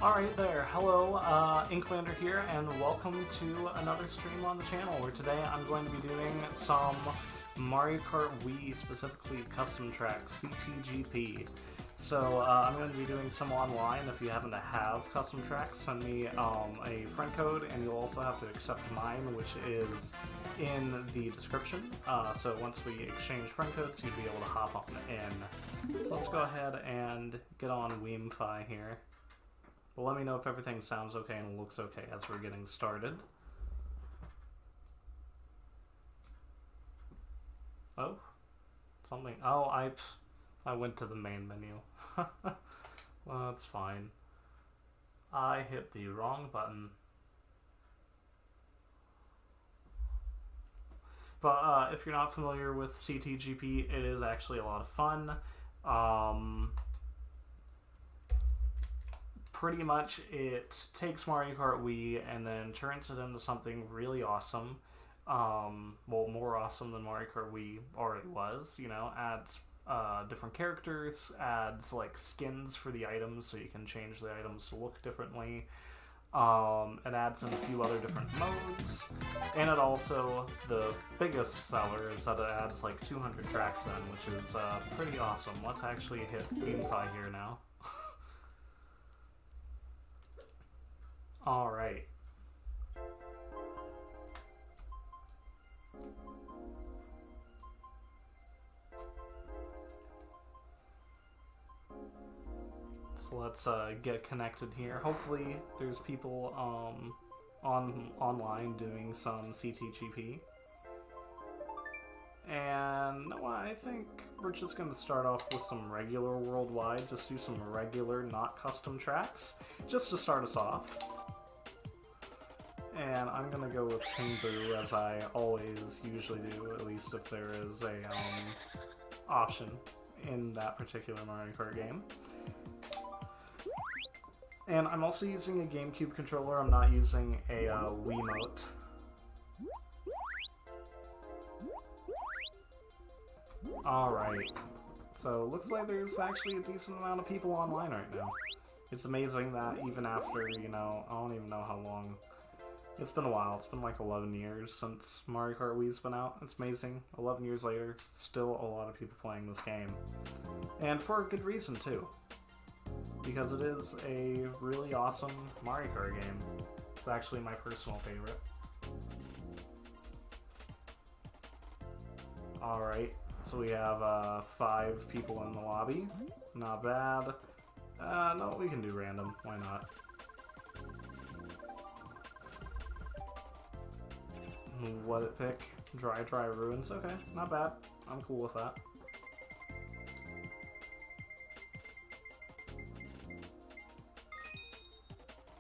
Alright there, hello, Inklander here, and welcome to another stream on the channel, where today I'm going to be doing some Mario Kart Wii, specifically custom tracks, CTGP. So, I'm going to be doing some online. If you happen to have custom tracks, send me a friend code, and you'll also have to accept mine, which is in the description. So once we exchange friend codes, you'll be able to hop on in. So let's go ahead and get on Weemfi here. But let me know if everything sounds okay and looks okay as we're getting started. Oh, something. Oh, I went to the main menu. Well, that's fine. I hit the wrong button. But if you're not familiar with CTGP, it is actually a lot of fun. Pretty much it takes Mario Kart Wii and then turns it into something really awesome. Well, more awesome than Mario Kart Wii already was, you know, adds different characters, adds like skins for the items so you can change the items to look differently. It adds in a few other different modes, and it also, the biggest seller is that it adds like 200 tracks in, which is pretty awesome. Let's actually hit GameFi here now. Alright. So let's get connected here. Hopefully there's people online doing some CTGP. And well, I think we're just going to start off with some regular worldwide. Just do some regular, not custom tracks, just to start us off. And I'm gonna go with King Boo, as I always usually do, at least if there is a option in that particular Mario Kart game. And I'm also using a GameCube controller. I'm not using a Wiimote. Alright, so looks like there's actually a decent amount of people online right now. It's amazing that even after, you know, I don't even know how long. It's been a while. It's been like 11 years since Mario Kart Wii's been out. It's amazing. 11 years later, still a lot of people playing this game. And for a good reason, too. Because it is a really awesome Mario Kart game. It's actually my personal favorite. Alright, so we have 5 people in the lobby. Not bad. No, we can do random. Why not? What it pick? Dry Ruins. Okay, not bad. I'm cool with that.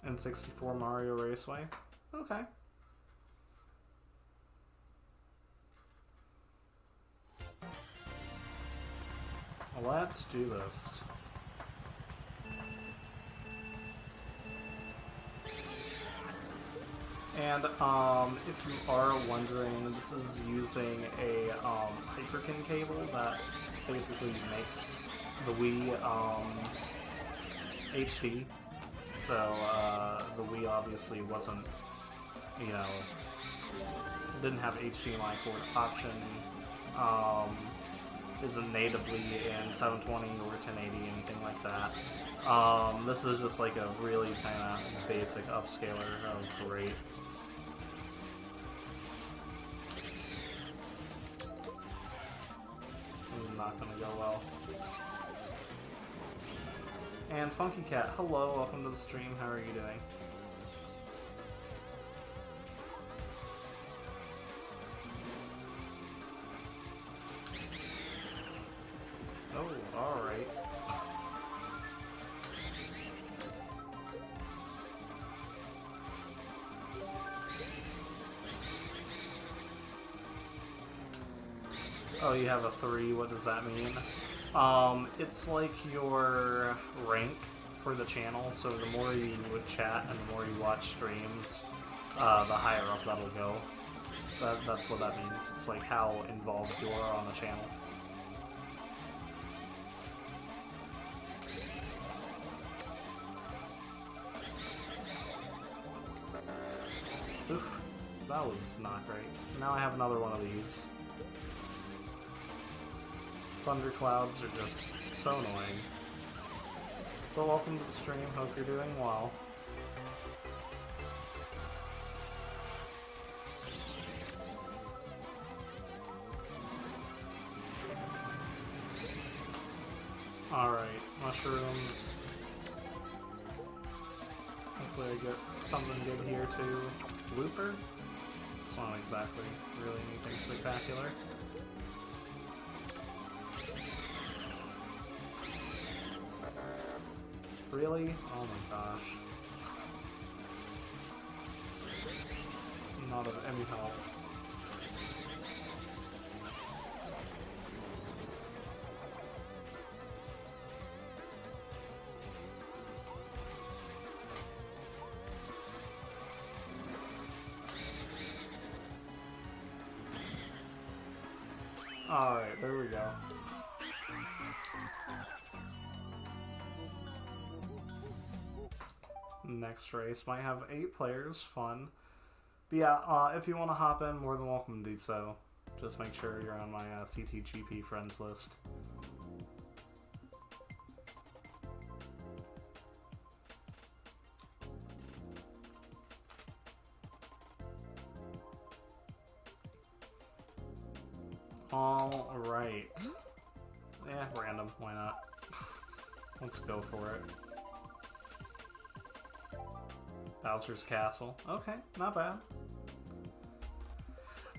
And 64 Mario Raceway. Okay. Well, let's do this. And if you are wondering, this is using a Hyperkin cable that basically makes the Wii HD. So the Wii obviously wasn't, you know, didn't have HDMI port option. Isn't natively in 720 or 1080, anything like that. This is just like a really kind of basic upscaler. Oh, great. This is not gonna go well. And Funky Cat, hello, welcome to the stream. How are you doing? Oh, alright. Oh, you have a 3, what does that mean? It's like your rank for the channel, so the more you would chat and the more you watch streams, the higher up that'll go. That's what that means. It's like how involved you are on the channel. Oof, that was not great. Now I have another one of these. Thunderclouds are just so annoying. But welcome to the stream, hope you're doing well. Alright, mushrooms. Hopefully I get something good here too. Looper? It's not exactly really anything spectacular. Really? Oh my gosh. Not of any help. Alright, there we go. Next race might have 8 players, fun. But yeah, if you want to hop in, more than welcome to do so. Just make sure you're on my CTGP friends list. Alright. Yeah, random, why not? Let's go for it. Bowser's Castle. Okay, not bad.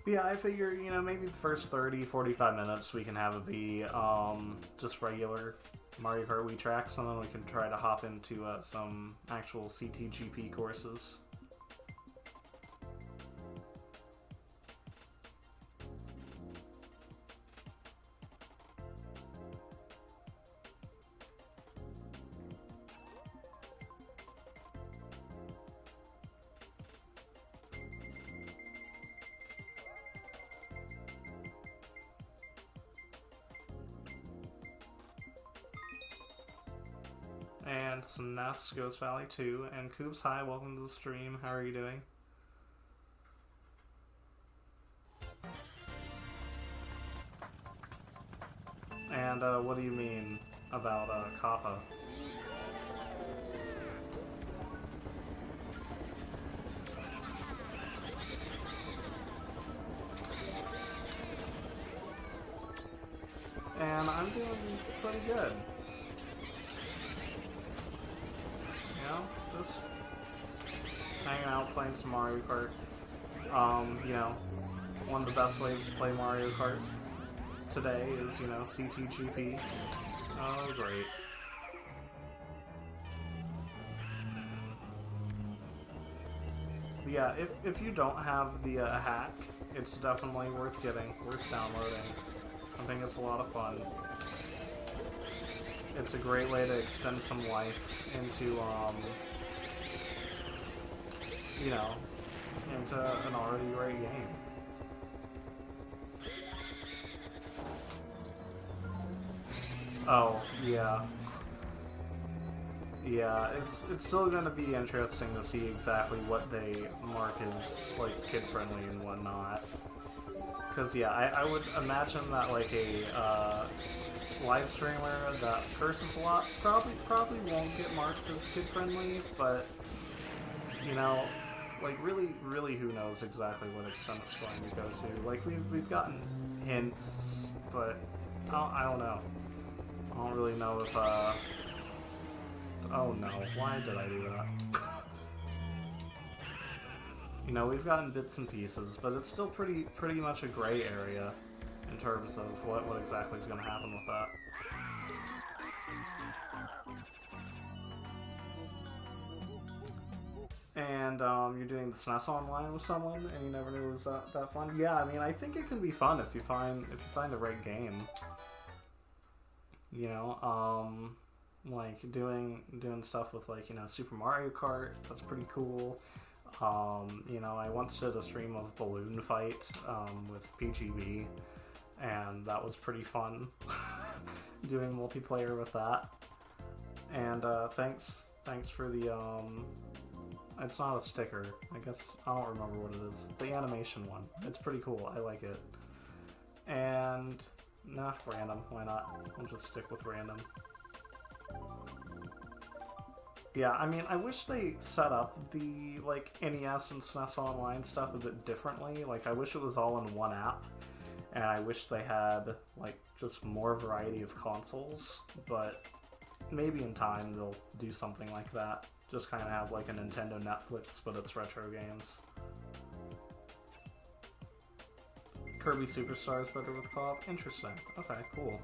But yeah, I figure, you know, maybe the first 30-45 minutes we can have it be just regular Mario Kart Wii tracks, and then we can try to hop into some actual CTGP courses. And Sness Ghost Valley 2, and Coops, hi, welcome to the stream. How are you doing? And what do you mean about Kappa? And I'm doing pretty good. Just hanging out, playing some Mario Kart. You know, one of the best ways to play Mario Kart today is, you know, CTGP. Oh, great. But yeah, if you don't have the hack, it's definitely worth getting, worth downloading. I think it's a lot of fun. It's a great way to extend some life into, you know, into an already great game. Oh, yeah. Yeah, it's still going to be interesting to see exactly what they mark as, like, kid-friendly and whatnot. Because, yeah, I would imagine that, like, a live streamer that curses a lot probably won't get marked as kid-friendly, but, you know, like, really who knows exactly what extent it's going to go to. Like, we've gotten hints, but I don't know. I don't really know if, oh no, why did I do that? You know, we've gotten bits and pieces, but it's still pretty much a gray area in terms of what exactly is going to happen with that. And you're doing the SNES online with someone, and you never knew it was that fun. Yeah, I mean, I think it can be fun if you find the right game. You know, like doing stuff with, like, you know, Super Mario Kart. That's pretty cool. You know, I once did a stream of Balloon Fight with PGB, and that was pretty fun. Doing multiplayer with that. And thanks for the It's not a sticker. I guess I don't remember what it is. The animation one. It's pretty cool. I like it. And nah, random. Why not? I'll just stick with random. Yeah, I mean, I wish they set up the, like, NES and SNES Online stuff a bit differently. Like, I wish it was all in one app, and I wish they had, like, just more variety of consoles, but maybe in time they'll do something like that. Just kind of have, like, a Nintendo Netflix, but it's retro games. Kirby Superstar is better with co-op? Interesting. Okay, cool.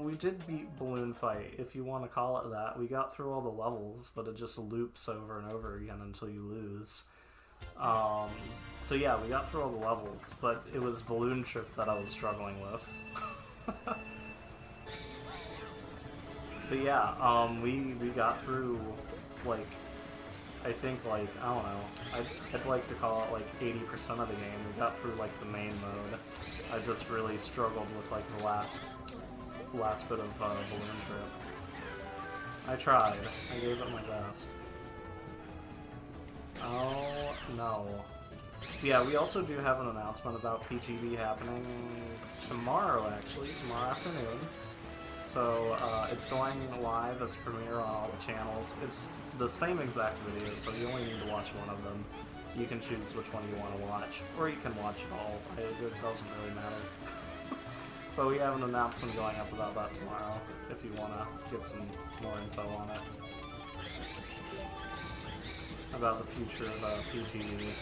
We did beat Balloon Fight, if you want to call it that. We got through all the levels, but it just loops over and over again until you lose. So yeah, we got through all the levels, but it was Balloon Trip that I was struggling with. But yeah, we got through, like, I think, like, I don't know, I'd like to call it, like, 80% of the game. We got through, like, the main mode. I just really struggled with, like, the last bit of Balloon Trip. I tried. I gave it my best. Oh, no. Yeah, we also do have an announcement about PGB happening tomorrow, actually, tomorrow afternoon. So, it's going live as premiere on all the channels. It's the same exact video, so you only need to watch one of them. You can choose which one you want to watch, or you can watch it all. It doesn't really matter. But we have an announcement going up about that tomorrow, if you want to get some more info on it. About the future of PGB.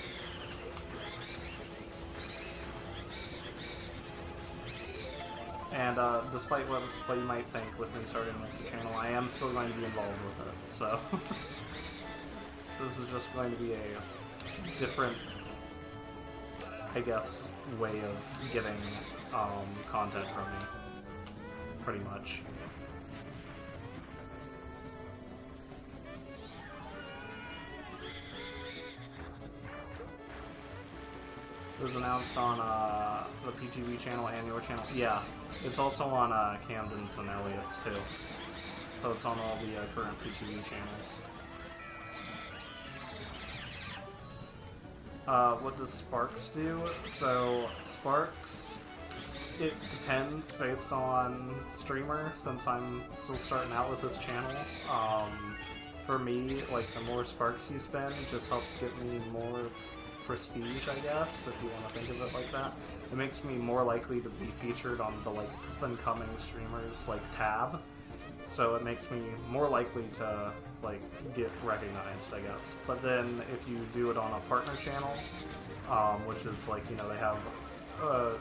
And despite what you might think with me starting a Mixer channel, I am still going to be involved with it, so... This is just going to be a different, I guess, way of getting content from me, pretty much. It was announced on the PGB channel and your channel. Yeah, it's also on Camden's and Elliot's too. So it's on all the current PGB channels. What does Sparks do? So, Sparks, it depends based on streamer, since I'm still starting out with this channel. For me, like, the more Sparks you spend, it just helps get me more prestige, I guess, if you want to think of it like that. It makes me more likely to be featured on the, like, up-and-coming streamers, like, tab. So it makes me more likely to, like, get recognized, I guess. But then if you do it on a partner channel, which is, like, you know, they have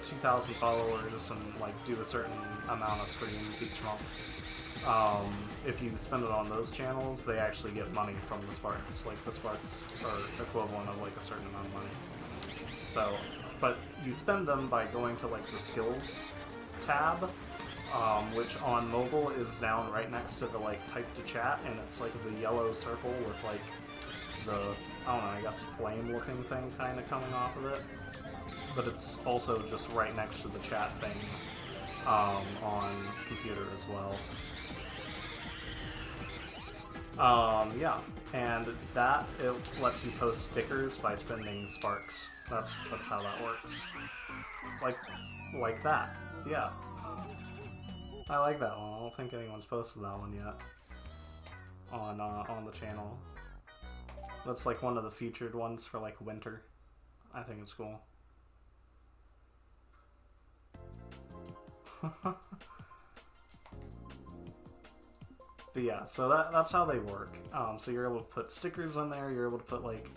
2,000 followers and, like, do a certain amount of streams each month, if you spend it on those channels, they actually get money from the Sparks. Like, the Sparks are equivalent of, like, a certain amount of money. So, but you spend them by going to, like, the skills tab, which on mobile is down right next to the, like, type to chat, and it's, like, the yellow circle with, like, the, I don't know, I guess flame-looking thing kind of coming off of it. But it's also just right next to the chat thing on computer as well. Yeah, and that, it lets you post stickers by spending Sparks. That's how that works. Like that, yeah. I like that one. I don't think anyone's posted that one yet on the channel. That's like one of the featured ones for like winter. I think it's cool. But yeah, so that's how they work. So you're able to put stickers in there. You're able to put, like,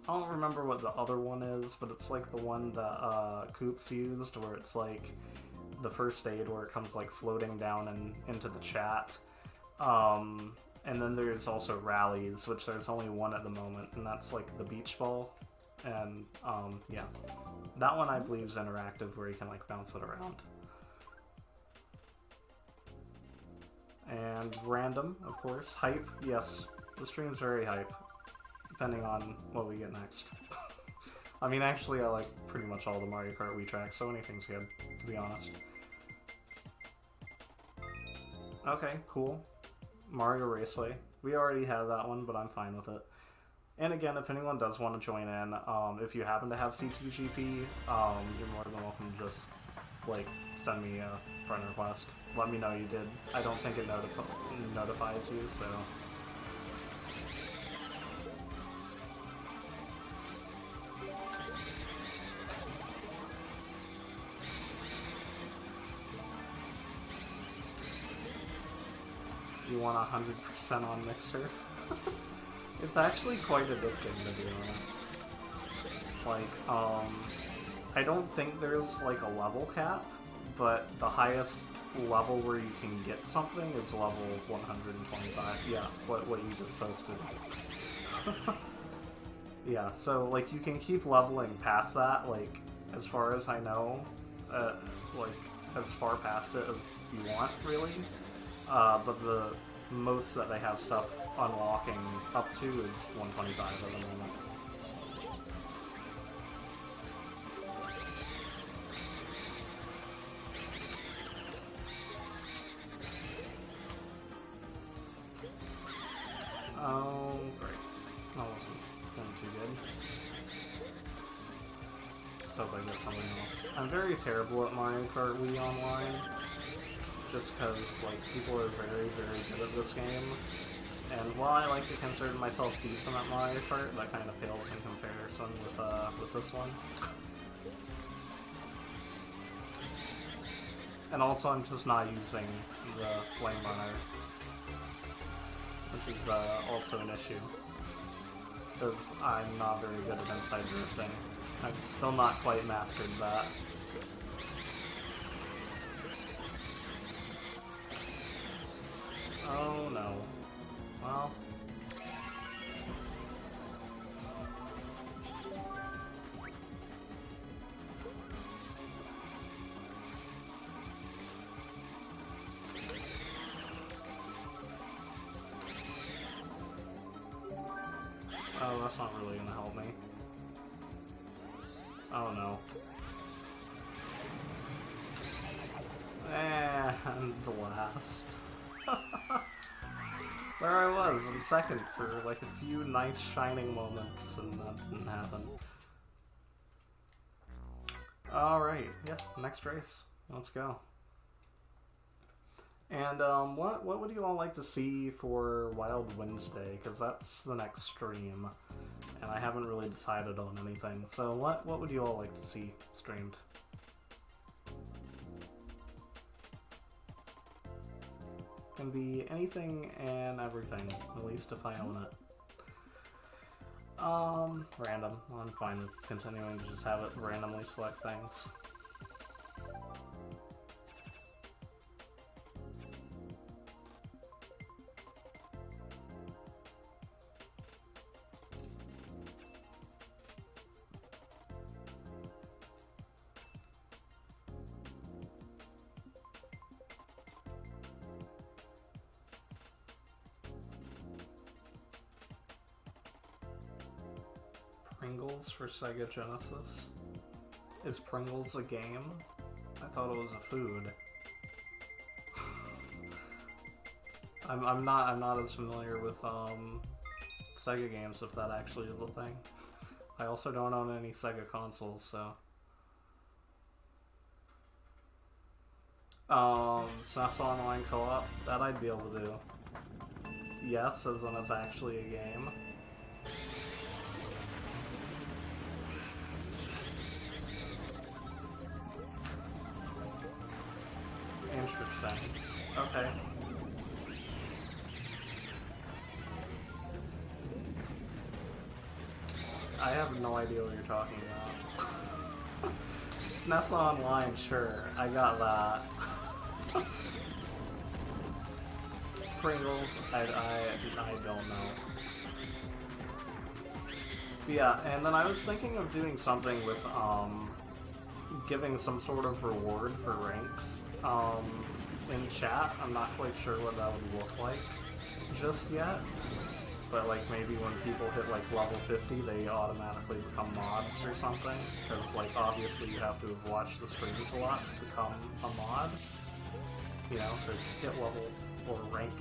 I don't remember what the other one is, but it's like the one that Coops used, where it's like the first aid where it comes like floating down and into the chat. And then there's also rallies, which there's only one at the moment, and that's like the beach ball. And yeah, that one I believe is interactive, where you can like bounce it around. And random, of course. Hype, yes, the stream's very hype, depending on what we get next. I mean, actually, I like pretty much all the Mario Kart Wii tracks, so anything's good, to be honest. Okay, cool. Mario Raceway. We already had that one, but I'm fine with it. And again, if anyone does want to join in, if you happen to have CTGP, you're more than welcome to just, like, send me a friend request. Let me know you did. I don't think it notifies you, so... You want 100% on Mixer? It's actually quite addicting, to be honest. Like, I don't think there's, like, a level cap, but the highest level where you can get something is level 125. Yeah, what you just posted. Yeah, so, like, you can keep leveling past that, like, as far as I know, like, as far past it as you want, really. But the most that they have stuff unlocking up to is 125 at the moment. Oh, great. That wasn't going too good. Let's hope I get something else. I'm very terrible at Mario Kart Wii Online. Just because, like, people are very, very good at this game. And while I like to consider myself decent at Mario Kart, that kind of pales in comparison with this one. And also, I'm just not using the Flame Runner, which is also an issue, because I'm not very good at inside drifting. I've still not quite mastered that. Oh no. Well. Oh, that's not really gonna help me. Oh no. And the last. There I was, in second for like a few nice shining moments, and that didn't happen. Alright, yeah, next race. Let's go. And what would you all like to see for Wild Wednesday? Because that's the next stream, and I haven't really decided on anything. So what would you all like to see streamed? Can be anything and everything, at least if I own it. Random. I'm fine with continuing to just have it randomly select things. Pringles for Sega Genesis? Is Pringles a game? I thought it was a food. I'm not as familiar with Sega games, if that actually is a thing. I also don't own any Sega consoles, so SNES Online Co-op, that I'd be able to do. Yes, as in it's actually a game. Interesting. Okay. I have no idea what you're talking about. SNES Online, sure. I got that. Pringles, I don't know. Yeah, and then I was thinking of doing something with, giving some sort of reward for ranks. In chat, I'm not quite sure what that would look like just yet, but like maybe when people hit like level 50 they automatically become mods or something, because like obviously you have to have watched the streams a lot to become a mod, you know, to hit level or rank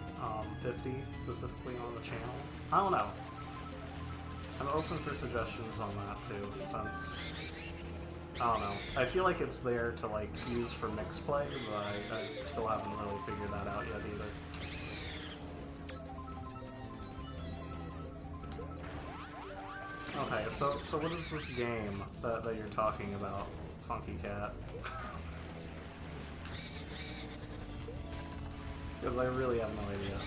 50 specifically on the channel. I don't know. I'm open for suggestions on that too, since I don't know. I feel like it's there to like use for mixed play, but I still haven't really figured that out yet either. Okay, so what is this game that you're talking about, Funky Cat? Because I really have no idea.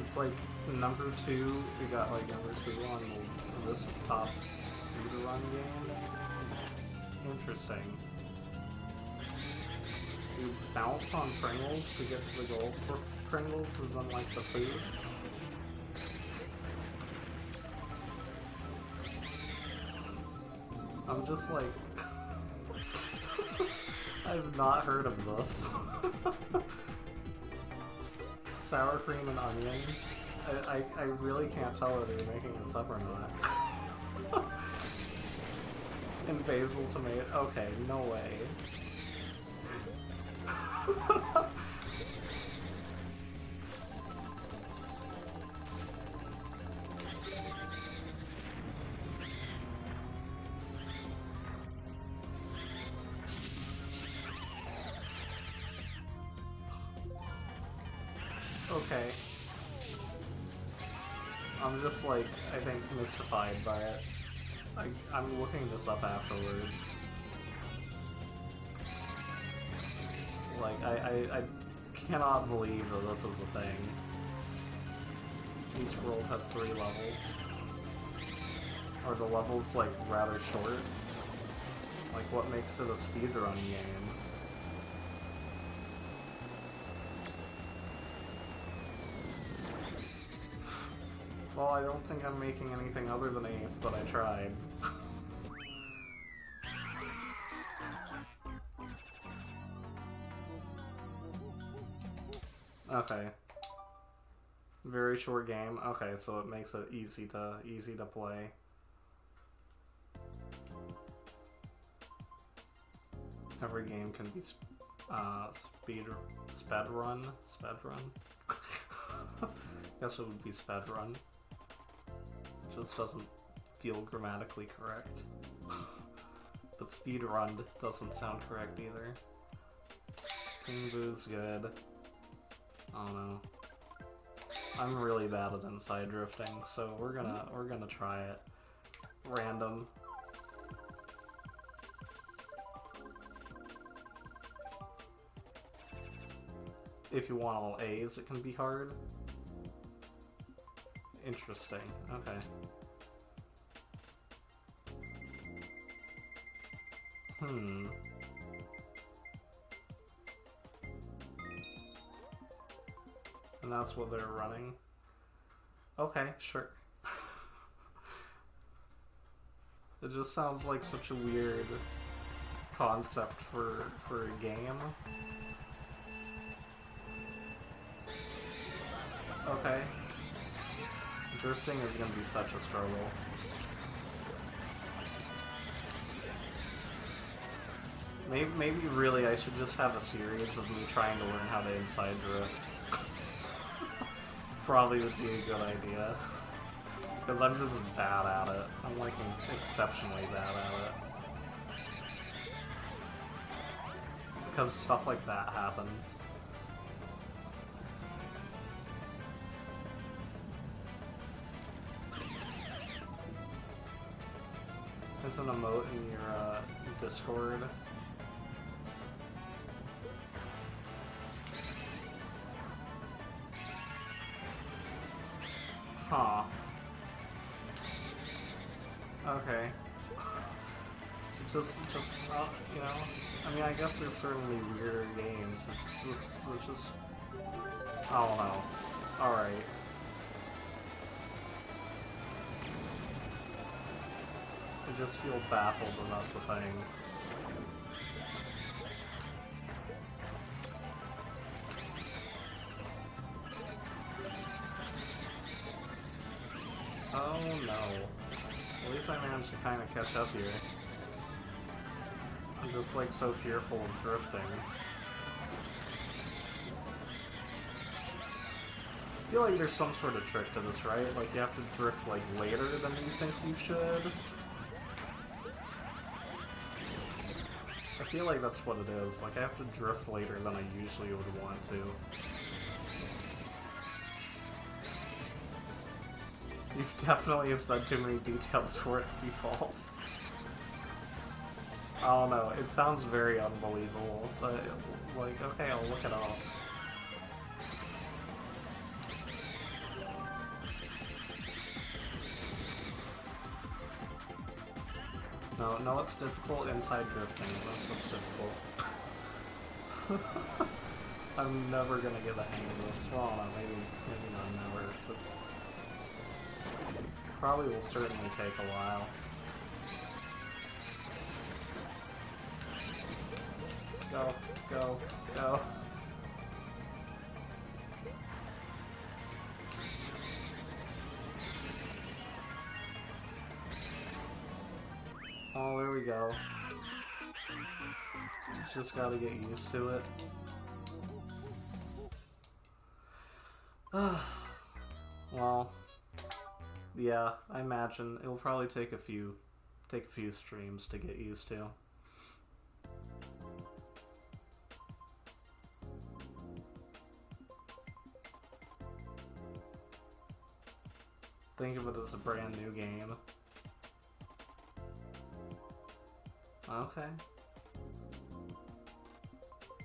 It's like number 2, we got like number 2 on the list of top speedrun games. Interesting. You bounce on Pringles to get to the goal for Pringles is unlike the food. I'm just like... I've not heard of this. Sour cream and onion. I really can't tell whether you're making this up or not. And basil tomato. Okay, no way. Okay. I'm just like, I think, mystified by it. I'm looking this up afterwards. Like, I cannot believe that this is a thing. Each world has 3 levels. Are the levels, like, rather short? Like, what makes it a speedrun game? Well, I don't think I'm making anything other than 8th, but I tried. Okay. Very short game. Okay, so it makes it easy to play. Every game can be sped run. Guess it would be sped run. Just doesn't feel grammatically correct. But speed run doesn't sound correct either. King Boo's good. I don't know. I'm really bad at inside drifting, so we're gonna try it. Random. If you want all A's, it can be hard. Interesting. Okay. And that's what they're running. Okay, sure. It just sounds like such a weird concept for a game. Okay. Drifting is going to be such a struggle. Maybe really I should just have a series of me trying to learn how to inside drift. Probably would be a good idea. Because I'm just bad at it. I'm like exceptionally bad at it. Because stuff like that happens. There's an emote in your Discord. Huh. Okay. Just, you know, I mean, I guess there's certainly weirder games, which is, I don't know. Alright. I just feel baffled when that's the thing. Oh no. At least I managed to kind of catch up here. I'm just like so fearful of drifting. I feel like there's some sort of trick to this, right? Like you have to drift like later than you think you should. I feel like that's what it is. Like I have to drift later than I usually would want to. You definitely have said too many details for it to be false. I don't know, it sounds very unbelievable, but like, okay, I'll look it up. No, it's difficult inside drifting, that's what's difficult. I'm never gonna get the hang of this. Well, no, maybe not never, but probably will certainly take a while. Go, go, go. Oh, there we go. Just gotta get used to it. Well, yeah, I imagine it'll probably take a few streams to get used to. Think of it as a brand new game. Okay.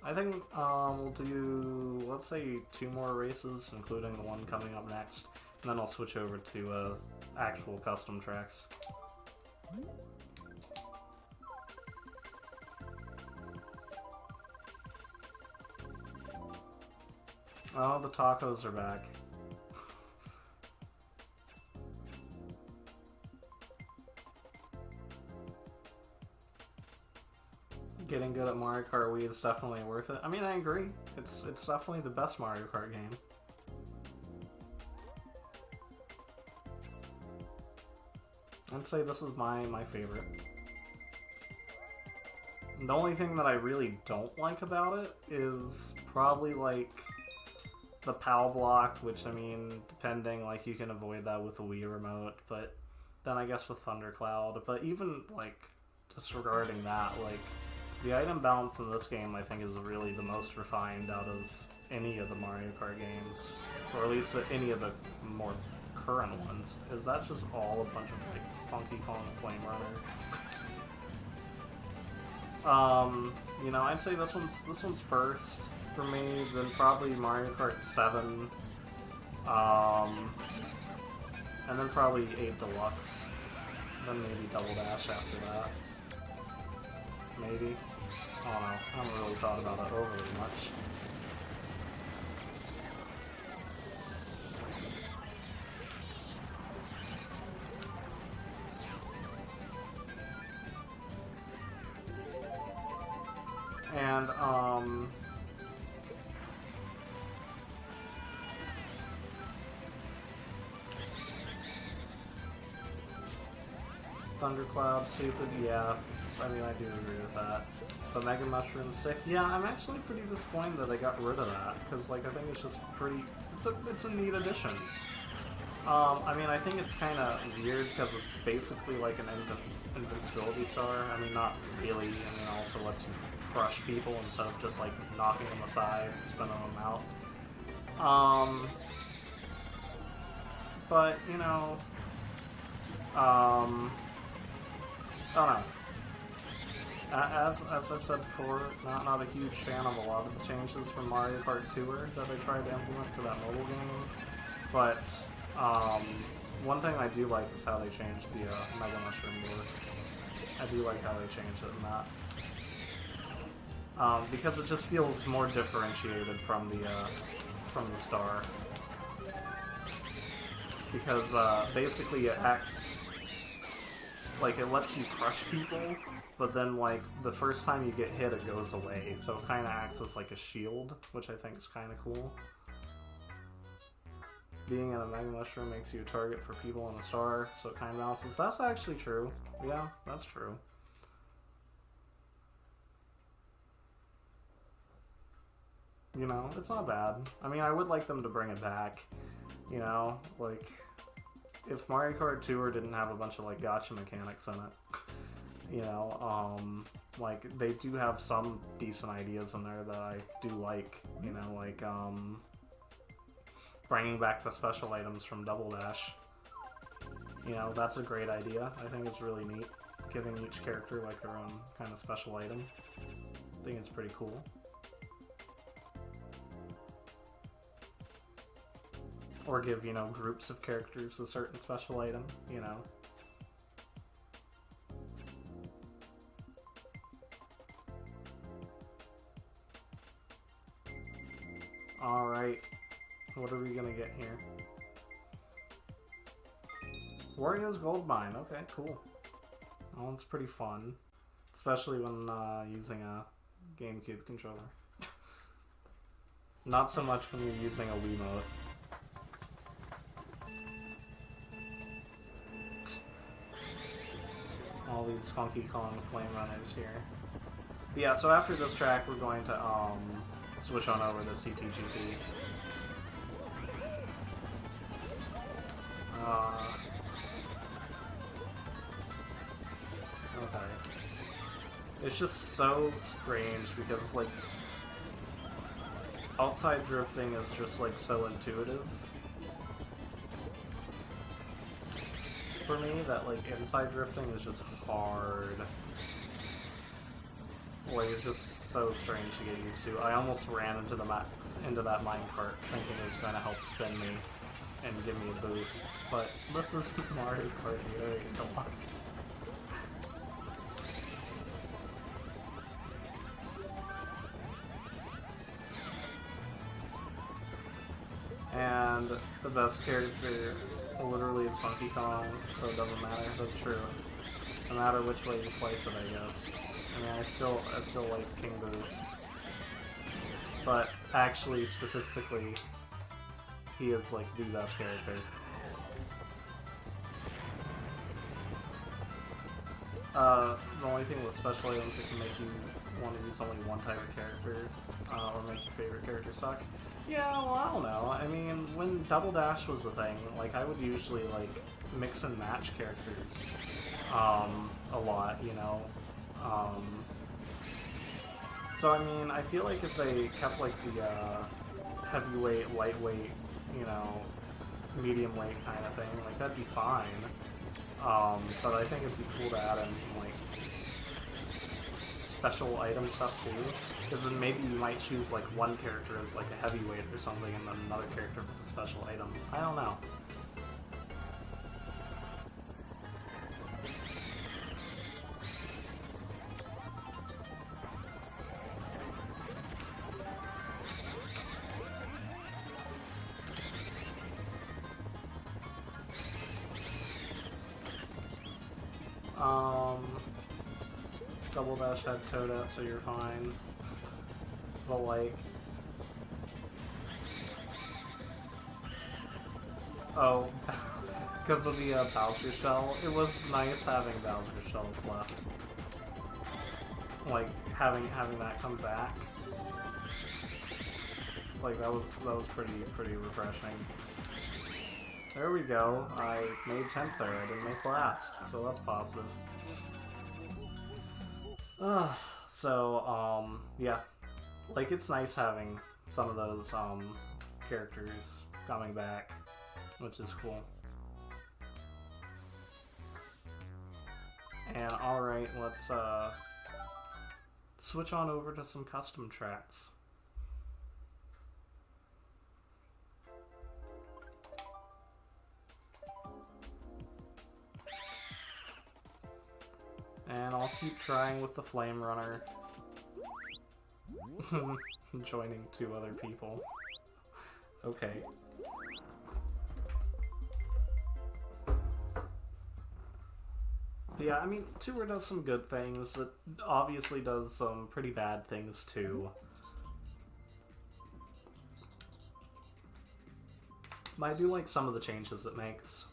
I think we'll do, let's say, 2 more races, including the one coming up next, and then I'll switch over to actual custom tracks. Oh, the tacos are back. Getting good at Mario Kart Wii is definitely worth it. I mean, I agree. It's definitely the best Mario Kart game. I'd say this is my favorite. The only thing that I really don't like about it is probably like the POW block, which I mean, depending, like you can avoid that with the Wii remote, but then I guess with Thundercloud. But even like disregarding that, like the item balance in this game, I think, is really the most refined out of any of the Mario Kart games, or at least any of the more current ones. Is that just all a bunch of like Funky Kong Flame Runner? You know, I'd say this one's first for me, then probably Mario Kart 7, and then probably 8 Deluxe, then maybe Double Dash after that. Maybe. I don't know. I haven't really thought about it overly much. And, Thundercloud, stupid, yeah. I mean, I do agree with that. But Mega Mushroom, sick. Yeah, I'm actually pretty disappointed that they got rid of that, because, like, I think it's just pretty... It's a neat addition. I mean, I think it's kind of weird, because it's basically like an invincibility star. I mean, not really. I mean, it also lets you crush people instead of just, like, knocking them aside and spinning them out. But, you know... I don't know. As I've said before, not a huge fan of a lot of the changes from Mario Kart Tour that they tried to implement for that mobile game. But one thing I do like is how they changed the Mega Mushroom board. I do like how they changed it in that. Because it just feels more differentiated from the star. Because basically it acts like it lets you crush people, but then like the first time you get hit it goes away, so it kind of acts as like a shield, which I think is kind of cool. being in a Mega Mushroom makes you a target for people in the star, so it kind of balances. That's actually true. Yeah, that's true. You know, it's not bad. I mean, I would like them to bring it back. You know, like, if Mario Kart Tour didn't have a bunch of, like, gacha mechanics in it, you know, like, they do have some decent ideas in there that I do like, you know, like, bringing back the special items from Double Dash. You know, that's a great idea. I think it's really neat, giving each character, like, their own kind of special item. I think it's pretty cool. Or give, you know, groups of characters a certain special item, you know. Alright, what are we gonna get here? Wario's Gold Mine, okay, cool. That one's pretty fun. Especially when using a GameCube controller. Not so much when you're using a Wiimote. All these Funky Kong flame runners here. But yeah, so after this track, we're going to switch on over to CTGP. Okay. It's just so strange because, like, outside drifting is just, like, so intuitive for me that, like, inside drifting is just hard. Like, it's just so strange to get used to. I almost ran into that minecart thinking it was going to help spin me and give me a boost, but this is Mario Kart 8 Deluxe. And the best character literally is Funky Kong, so it doesn't matter. That's true. No matter which way you slice it, I guess. I mean, I still like King Boo. But actually, statistically, he is, like, the best character. The only thing with special items that can make you want to use only one type of character, or make your favorite character suck. Yeah, well, I don't know. I mean, when Double Dash was a thing, like, I would usually, like, mix and match characters, a lot, you know? So, I mean, I feel like if they kept, like, the, heavyweight, lightweight, you know, medium weight kind of thing, like, that'd be fine. But I think it'd be cool to add in some, like, special item stuff too, because then maybe you might choose, like, one character as, like, a heavyweight or something, and then another character with a special item. I don't know. Double Dash had Toadette, so you're fine. But, like... Oh, because of the Bowser Shell, it was nice having Bowser Shells left. Like, having that come back. Like, that was pretty refreshing. There we go. I made 10th there. I didn't make last, so that's positive. So, yeah. Like, it's nice having some of those, characters coming back, which is cool. And, alright, let's, switch on over to some custom tracks. And I'll keep trying with the Flame Runner. Joining 2 other people. Okay. But yeah, I mean, Tour does some good things. It obviously does some pretty bad things too. But I do like some of the changes it makes.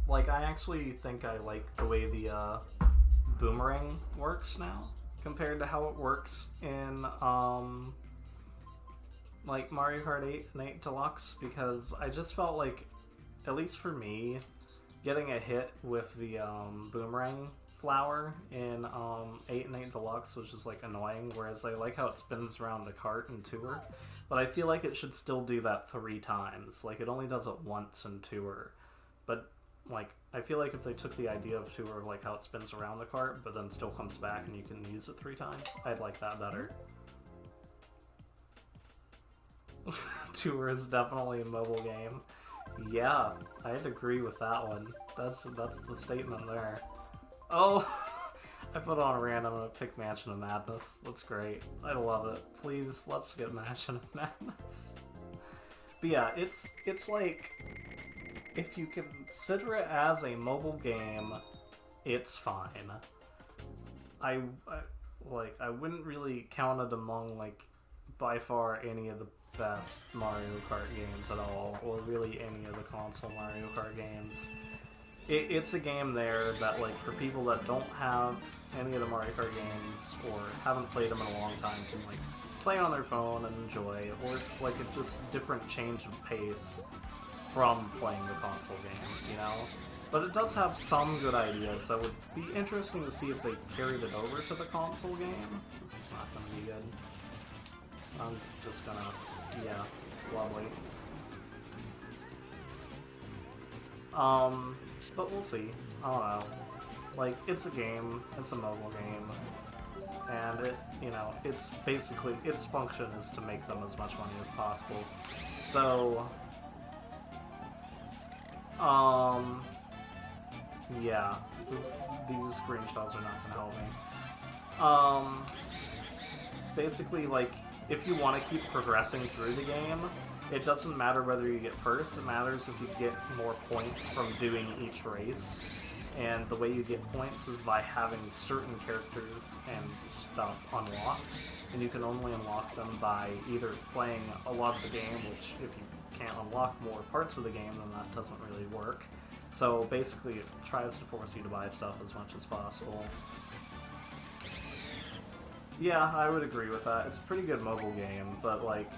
Like, I actually think I like the way the boomerang works now compared to how it works in like Mario Kart 8 and 8 Deluxe, because I just felt like, at least for me, getting a hit with the boomerang flower in 8 and 8 Deluxe was just like annoying, whereas I like how it spins around the cart in Tour, but I feel like it should still do that 3 times. Like, it only does it once in Tour, but like, I feel like if they took the idea of Tour of like how it spins around the cart but then still comes back and you can use it 3 times, I'd like that better. Tour is definitely a mobile game. Yeah, I'd agree with that one. That's the statement there. Oh, I put on a random and pick Mansion of Madness. That's great. I love it. Please, let's get Mansion of Madness. But yeah, it's like, if you consider it as a mobile game, it's fine. I wouldn't really count it among, like, by far any of the best Mario Kart games at all, or really any of the console Mario Kart games. It's a game there that, like, for people that don't have any of the Mario Kart games or haven't played them in a long time, can, like, play on their phone and enjoy, or it's like a just different change of pace from playing the console games, you know? But it does have some good ideas, so it would be interesting to see if they carried it over to the console game. This is not going to be good. I'm just gonna... yeah, lovely. But we'll see. I don't know. Like, it's a game, it's a mobile game, and it, you know, it's basically, its function is to make them as much money as possible. So, yeah, these screenshots are not gonna help me. Basically, like, if you want to keep progressing through the game, it doesn't matter whether you get first, it matters if you get more points from doing each race. And the way you get points is by having certain characters and stuff unlocked, and you can only unlock them by either playing a lot of the game, which if you can't unlock more parts of the game, then that doesn't really work. So basically it tries to force you to buy stuff as much as possible. Yeah, I would agree with that. It's a pretty good mobile game, but like,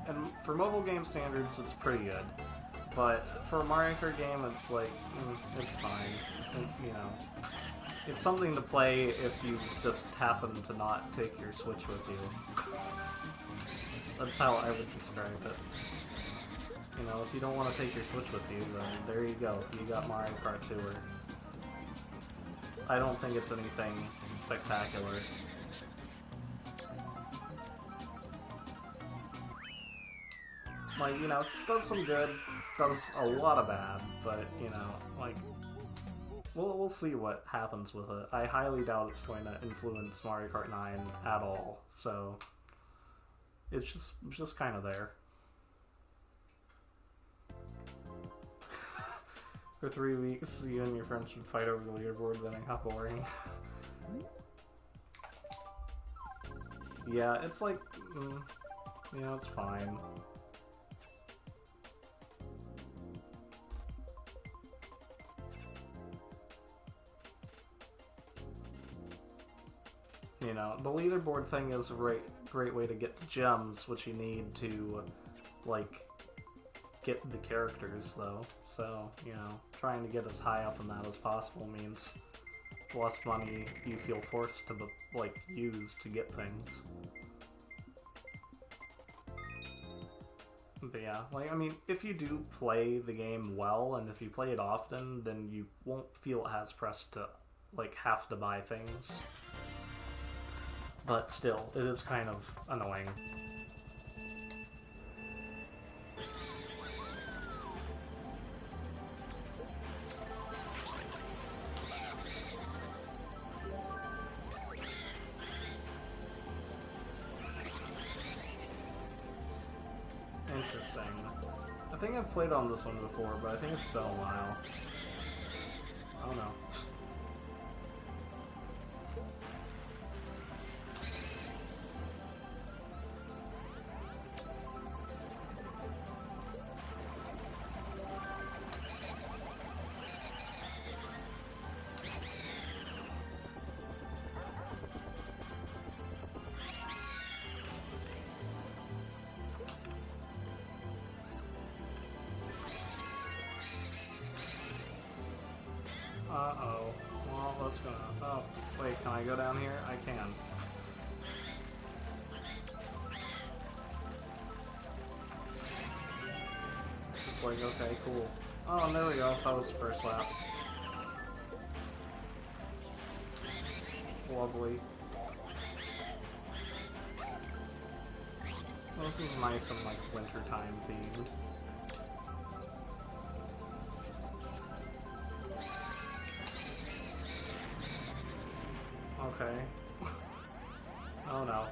and for mobile game standards, it's pretty good. But for a Mario Kart game, it's like, it's fine. You know, it's something to play if you just happen to not take your Switch with you. That's how I would describe it. You know, if you don't want to take your Switch with you, then there you go. You got Mario Kart Tour. I don't think it's anything spectacular. Like, you know, does some good, does a lot of bad, but, you know, like, we'll see what happens with it. I highly doubt it's going to influence Mario Kart 9 at all, so it's just kind of there. For 3 weeks, you and your friends should fight over the leaderboard, then how boring. Yeah, it's like, you know, it's fine. You know, the leaderboard thing is a great way to get the gems, which you need to, like, get the characters, though. So, you know, trying to get as high up in that as possible means less money you feel forced to, like, use to get things. But yeah, like, I mean, if you do play the game well, and if you play it often, then you won't feel as pressed to, like, have to buy things. But still, it is kind of annoying. Interesting. I think I've played on this one before, but I think it's been a while. I don't know. Can I go down here? I can. Just like, okay, cool. Oh, and there we go. That was the first lap. Lovely. Well, this is nice and like wintertime themed. Okay. Oh no.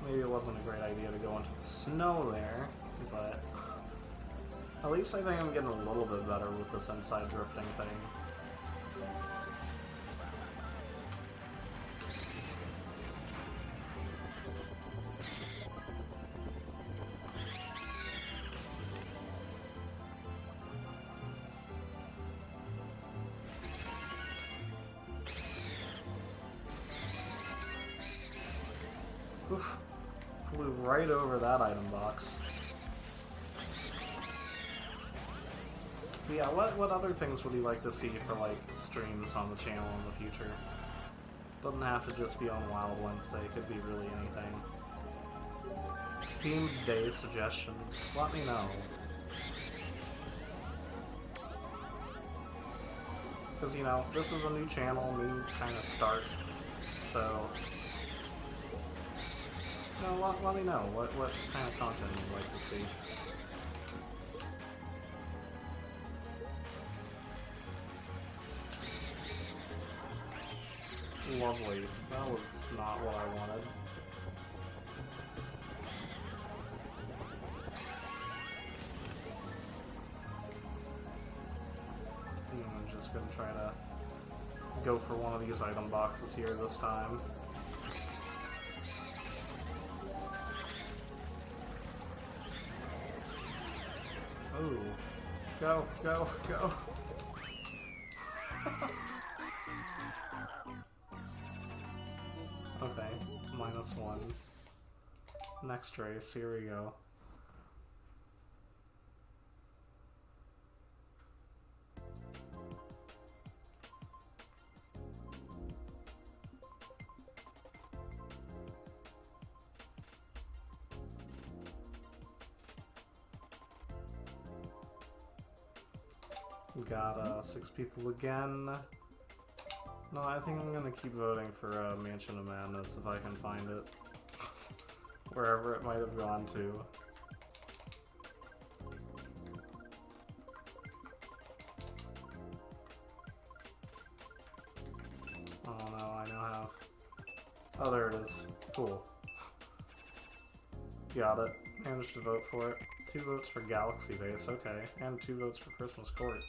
Maybe it wasn't a great idea to go into the snow there, but at least I think I'm getting a little bit better with this inside drifting thing. Oof. Flew right over that item box. But yeah, what other things would you like to see for, like, streams on the channel in the future? Doesn't have to just be on Wild Wednesday, it could be really anything. Themed day suggestions, let me know. Because, you know, this is a new channel, new kind of start, so... No, let me know what kind of content you'd like to see. Lovely. That was not what I wanted. I'm just gonna try to go for one of these item boxes here this time. Ooh. Go, go, go. Okay, -1. Next race, here we go. We got 6 people again. No, I think I'm gonna keep voting for Mansion of Madness if I can find it. Wherever it might have gone to. Oh no, I now have... Oh, there it is. Cool. Got it. Managed to vote for it. 2 votes for Galaxy Base, okay. And 2 votes for Christmas Court.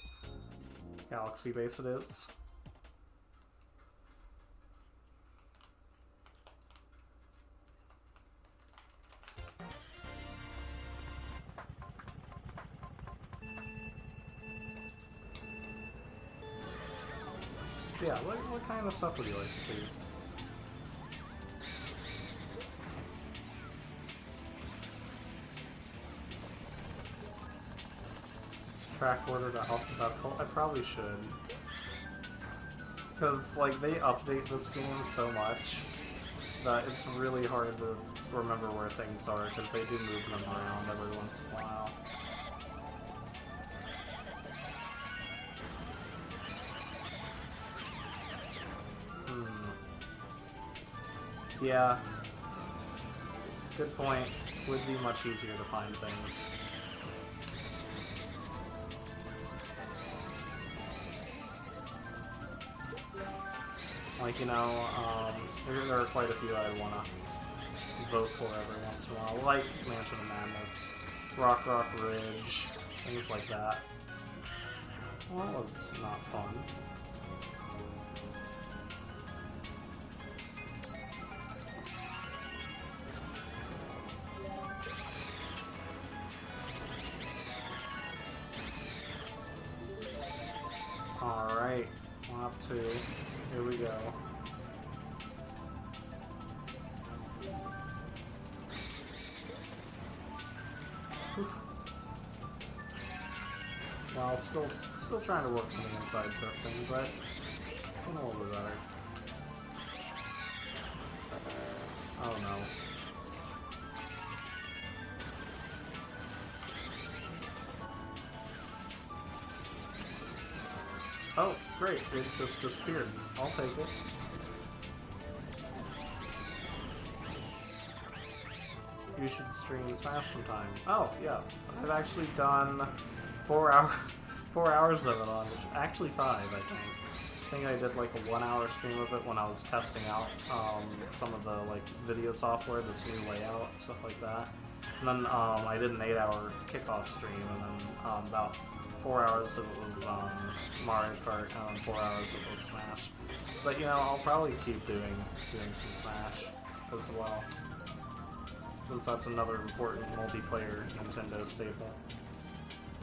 Galaxy Base it is. Yeah, what kind of stuff would you like to see? Track order to alphabetical? I probably should. Because, like, they update this game so much that it's really hard to remember where things are, because they do move them around every once in a while. Yeah. Good point. Would be much easier to find things. Like, you know, there are quite a few I want to vote for every once in a while, like Mansion of Madness, Rock Ridge, things like that. Well, that was not fun. Alright, lap 2. Here we go. Well, still still trying to work on the inside drifting, but getting a little bit better. Oh no. Oh, great, it just disappeared. I'll take it. You should stream Smash sometime. Oh, yeah. I've actually done 4 hours of it on, actually 5, I think. I think I did like a 1 hour stream of it when I was testing out some of the like video software, this new layout, stuff like that. And then I did an 8-hour kickoff stream, and then about 4 hours of it was Mario Kart, and then 4 hours of it was Smash. But you know, I'll probably keep doing some Smash as well, since that's another important multiplayer Nintendo staple.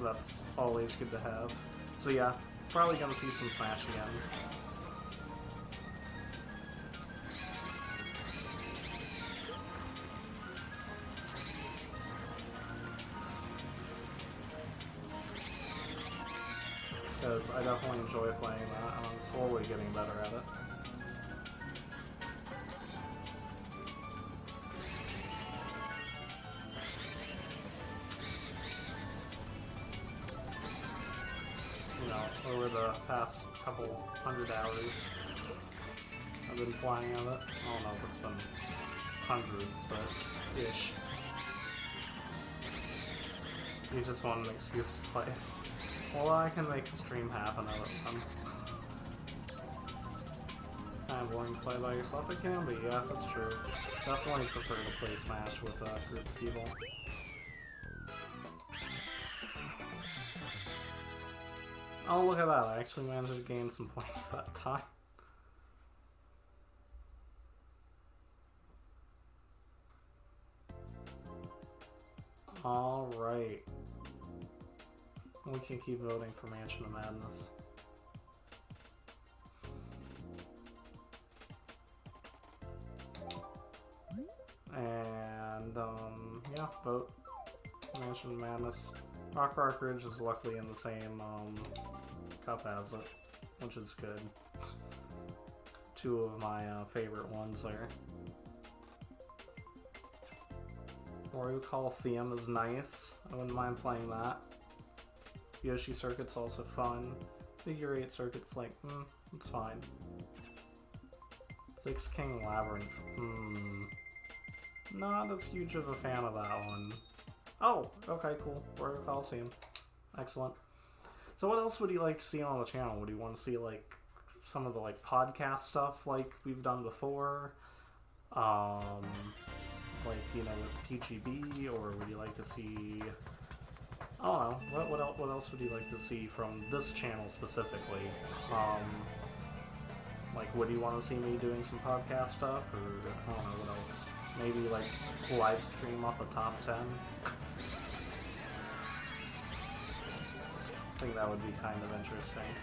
That's always good to have. So yeah, probably gonna see some Smash again. Because I definitely enjoy playing that, and I'm slowly getting better at it. You know, over the past couple 100 hours I've been playing of it. I don't know if it's been hundreds, but ish. You just want an excuse to play. Well, I can make a stream happen of it. I'm kind of boring to play by yourself. It can be, yeah, that's true. Definitely prefer to play Smash with a group of people. Oh, look at that. I actually managed to gain some points that time. Alright. We can keep voting for Mansion of Madness. And, yeah, vote Mansion of Madness. Rock Ridge is luckily in the same, cup as it, which is good. Two of my, favorite ones there. Wario Coliseum is nice. I wouldn't mind playing that. Yoshi Circuit's also fun. Figure 8 Circuit's like, it's fine. Six King Labyrinth, not as huge of a fan of that one. Oh, okay, cool. Wario Coliseum. Excellent. So what else would you like to see on the channel? Would you want to see, like, some of the, like, podcast stuff like we've done before? Like, you know, with PGB, or would you like to see... I don't know. What else would you like to see from this channel specifically? Like, would you want to see me doing some podcast stuff, or I don't know, what else? Maybe, like, live stream up a top 10? I think that would be kind of interesting.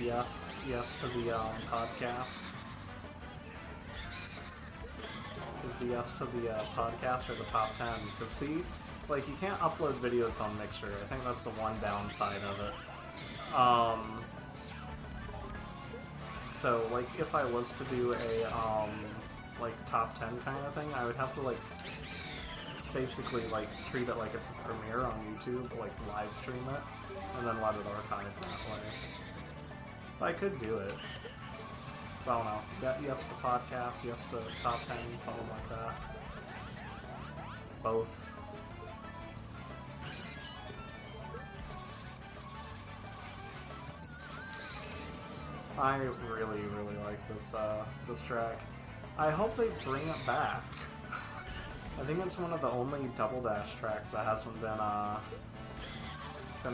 Yes to the podcast. Is the yes to the podcast or the top 10? Because see, like, you can't upload videos on Mixer. I think that's the one downside of it. So, like, if I was to do a, like, top 10 kind of thing, I would have to, like, basically, like, treat it like it's a premiere on YouTube, like, live stream it, and then let it archive that way. I could do it. I don't know. Yes to podcast, yes to top 10, something like that. Both. I really, really like this track. I hope they bring it back. I think it's one of the only Double Dash tracks that hasn't been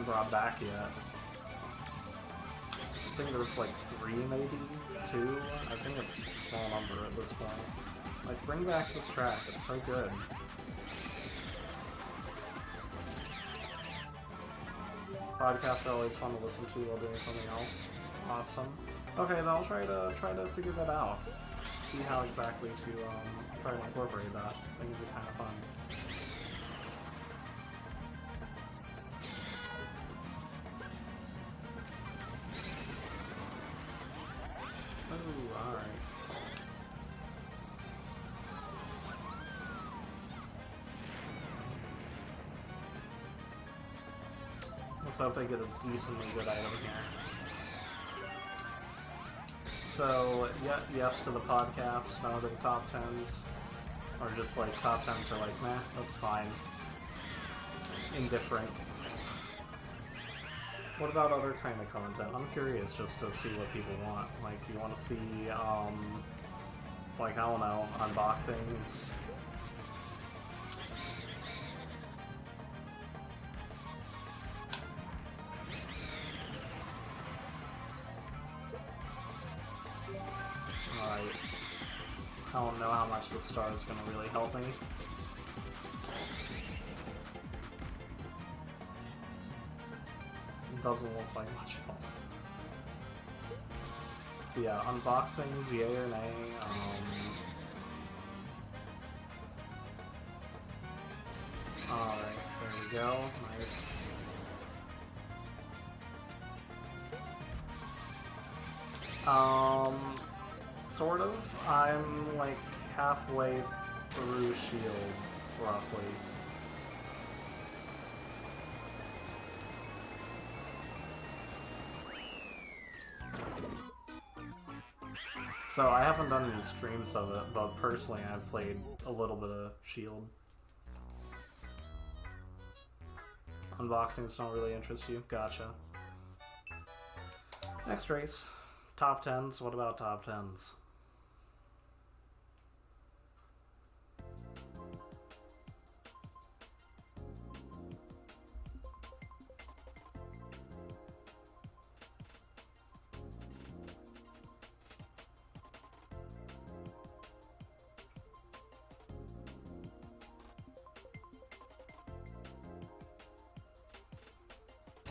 brought back yet. I think there's like 3, maybe 2. I think it's a small number at this point. Like, bring back this track. It's so good. Podcasts are always fun to listen to while doing something else. Awesome. Okay, then I'll try to figure that out. see how exactly to try to incorporate that. I think it'd be kind of fun. Ooh, alright. Let's hope I get a decently good item here. So, yeah, yes to the podcast, no to the top 10s. Or just like, top 10s are like, meh, that's fine. Indifferent. What about other kind of content? I'm curious just to see what people want. Like, you want to see, like, I don't know, unboxings? Alright. I don't know how much the star is going to really help me. It doesn't look like much help. But yeah, unboxings, yay or nay. Alright, there we go. Nice. Sort of. I'm like halfway through Shield, roughly. So I haven't done any streams of it, but personally I've played a little bit of Shield. Unboxings don't really interest you? Gotcha. Next race. Top 10s. What about top 10s?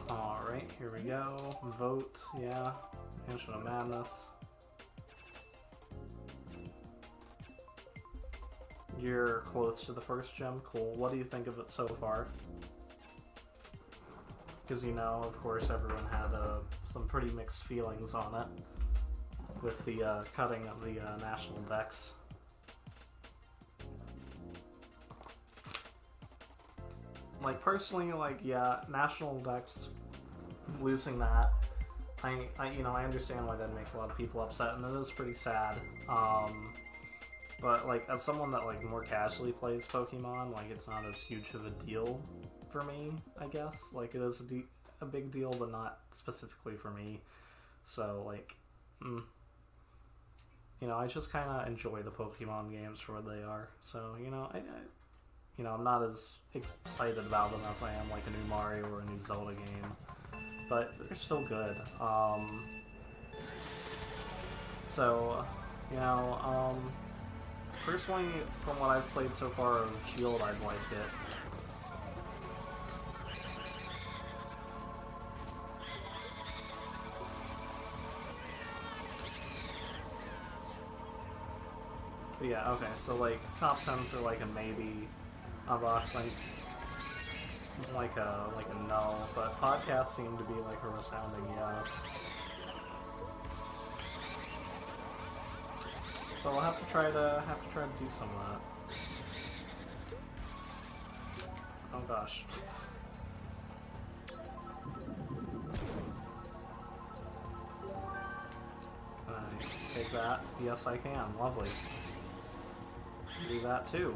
Alright, here we go. Vote, yeah. Mansion of Madness. You're close to the first gem. Cool. What do you think of it so far? Because, you know, of course, everyone had some pretty mixed feelings on it with the cutting of the national decks. Like, personally, like, yeah, national decks, losing that, you know, I understand why that'd make a lot of people upset, and it is pretty sad. But, like, as someone that, like, more casually plays Pokemon, like, it's not as huge of a deal for me, I guess. Like, it is a big deal, but not specifically for me. So, like, you know, I just kind of enjoy the Pokemon games for what they are. So, you know, you know, I'm not as excited about them as I am like a new Mario or a new Zelda game, but they're still good. So, you know, personally, from what I've played so far of Shield, I've liked it. But yeah, okay, so like, top 10s are like a maybe. Unboxing, like a no, but podcasts seem to be like a resounding yes. So I'll have to try to do some of that. Oh gosh. Can I take that? Yes, I can. Lovely. Do that too.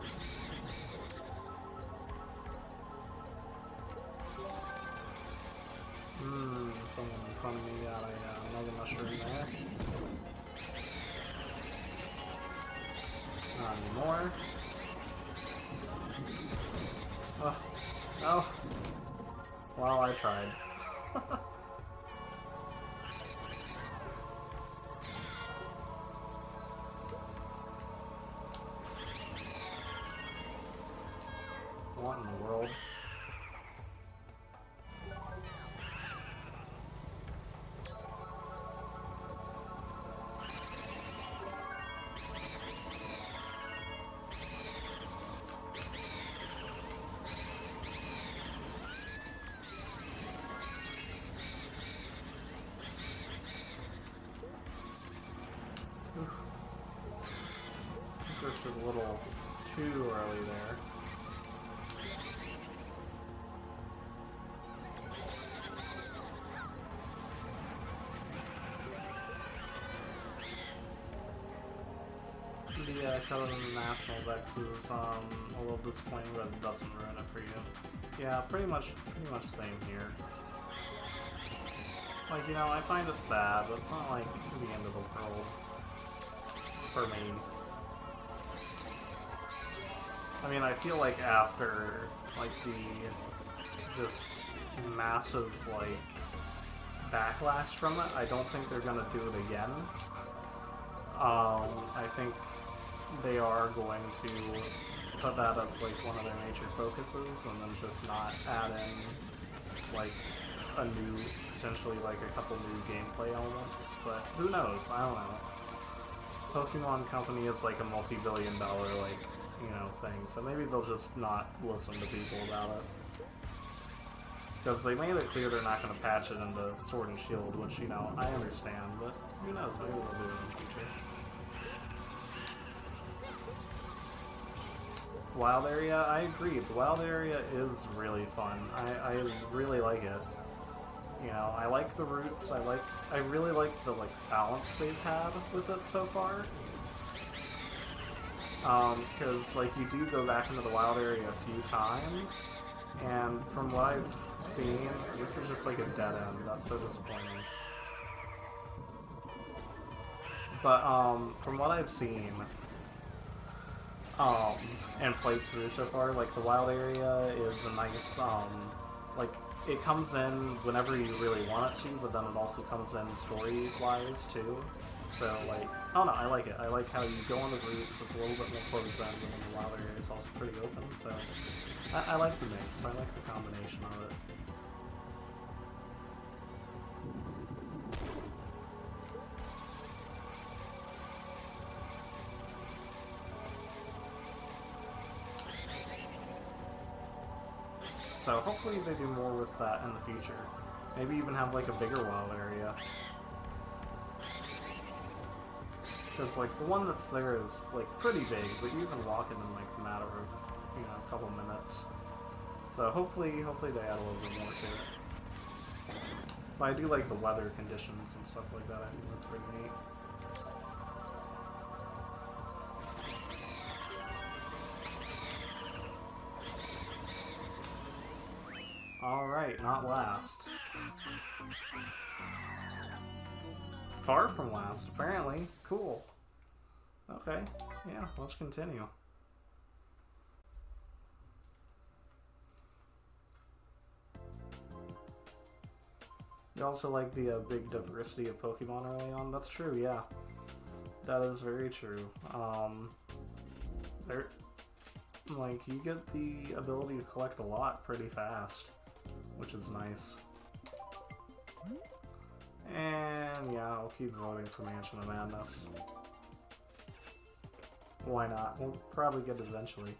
Someone in front of me got another mushroom there. Not anymore. Oh. Oh. Well, I tried. What in the world? little too early there. The color of the national Dex is a little disappointing, but it doesn't ruin it for you. Yeah, pretty much same here. Like, you know, I find it sad, but it's not like the end of the world for me. I mean, I feel like after like the just massive like backlash from it, I don't think they're gonna do it again. I think they are going to put that as like one of their major focuses, and then just not add in like a new, potentially like a couple new gameplay elements. But who knows? I don't know. Pokemon Company is like a multi-billion-dollar like, you know, thing, so maybe they'll just not listen to people about it. Because they made it clear they're not going to patch it into Sword and Shield, which, you know, I understand, but who knows, maybe they'll do it in the future. Wild Area, I agree. The Wild Area is really fun. I really like it. You know, I like the routes, I really like the, like, balance they've had with it so far. Because, like, you do go back into the Wild Area a few times, and from what I've seen, this is just like a dead end. That's so disappointing. But, from what I've seen, and played through so far, like, the Wild Area is a nice, like, it comes in whenever you really want it to, but then it also comes in story-wise, too. So, like, I don't know, I like it. I like how you go on the routes, it's a little bit more closed-end, and then the Wild Area is also pretty open, so I like the mix. I like the combination of it. So hopefully they do more with that in the future. Maybe even have like a bigger Wild Area. Because like the one that's there is like pretty big, but you can walk it in like a matter of, you know, a couple minutes. So hopefully they add a little bit more to it. But I do like the weather conditions and stuff like that. I think that's pretty neat. Alright, not last. Far from last, apparently. Cool. Okay, yeah, let's continue. You also like the big diversity of Pokemon early on? That's true, yeah. That is very true. Like, you get the ability to collect a lot pretty fast, which is nice. And yeah, I'll keep voting for Mansion of Madness. Why not? We'll probably get it eventually.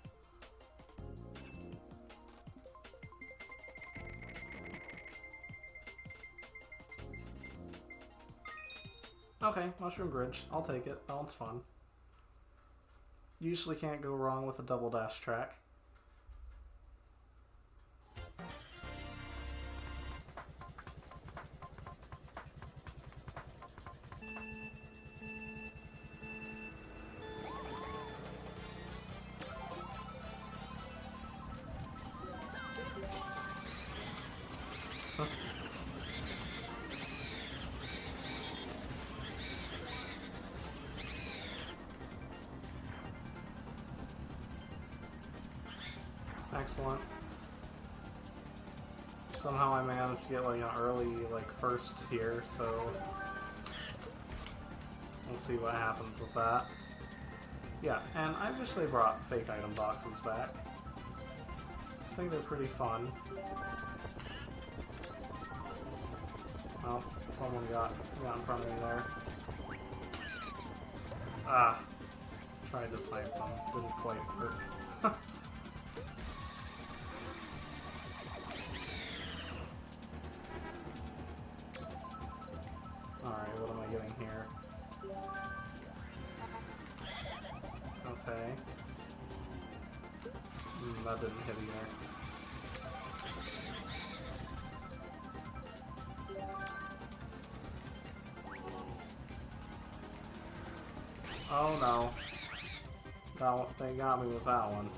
Okay, Mushroom Bridge. I'll take it. That one's fun. Usually can't go wrong with a double dash track. Excellent. Somehow I managed to get like an early first here, so we'll see what happens with that. Yeah, and I wish they brought fake item boxes back. I think they're pretty fun. Oh, someone got in front of me there. Ah, tried to snipe them, didn't quite work. Alright, what am I getting here? Okay. That didn't hit either. Oh no. They got me with that one.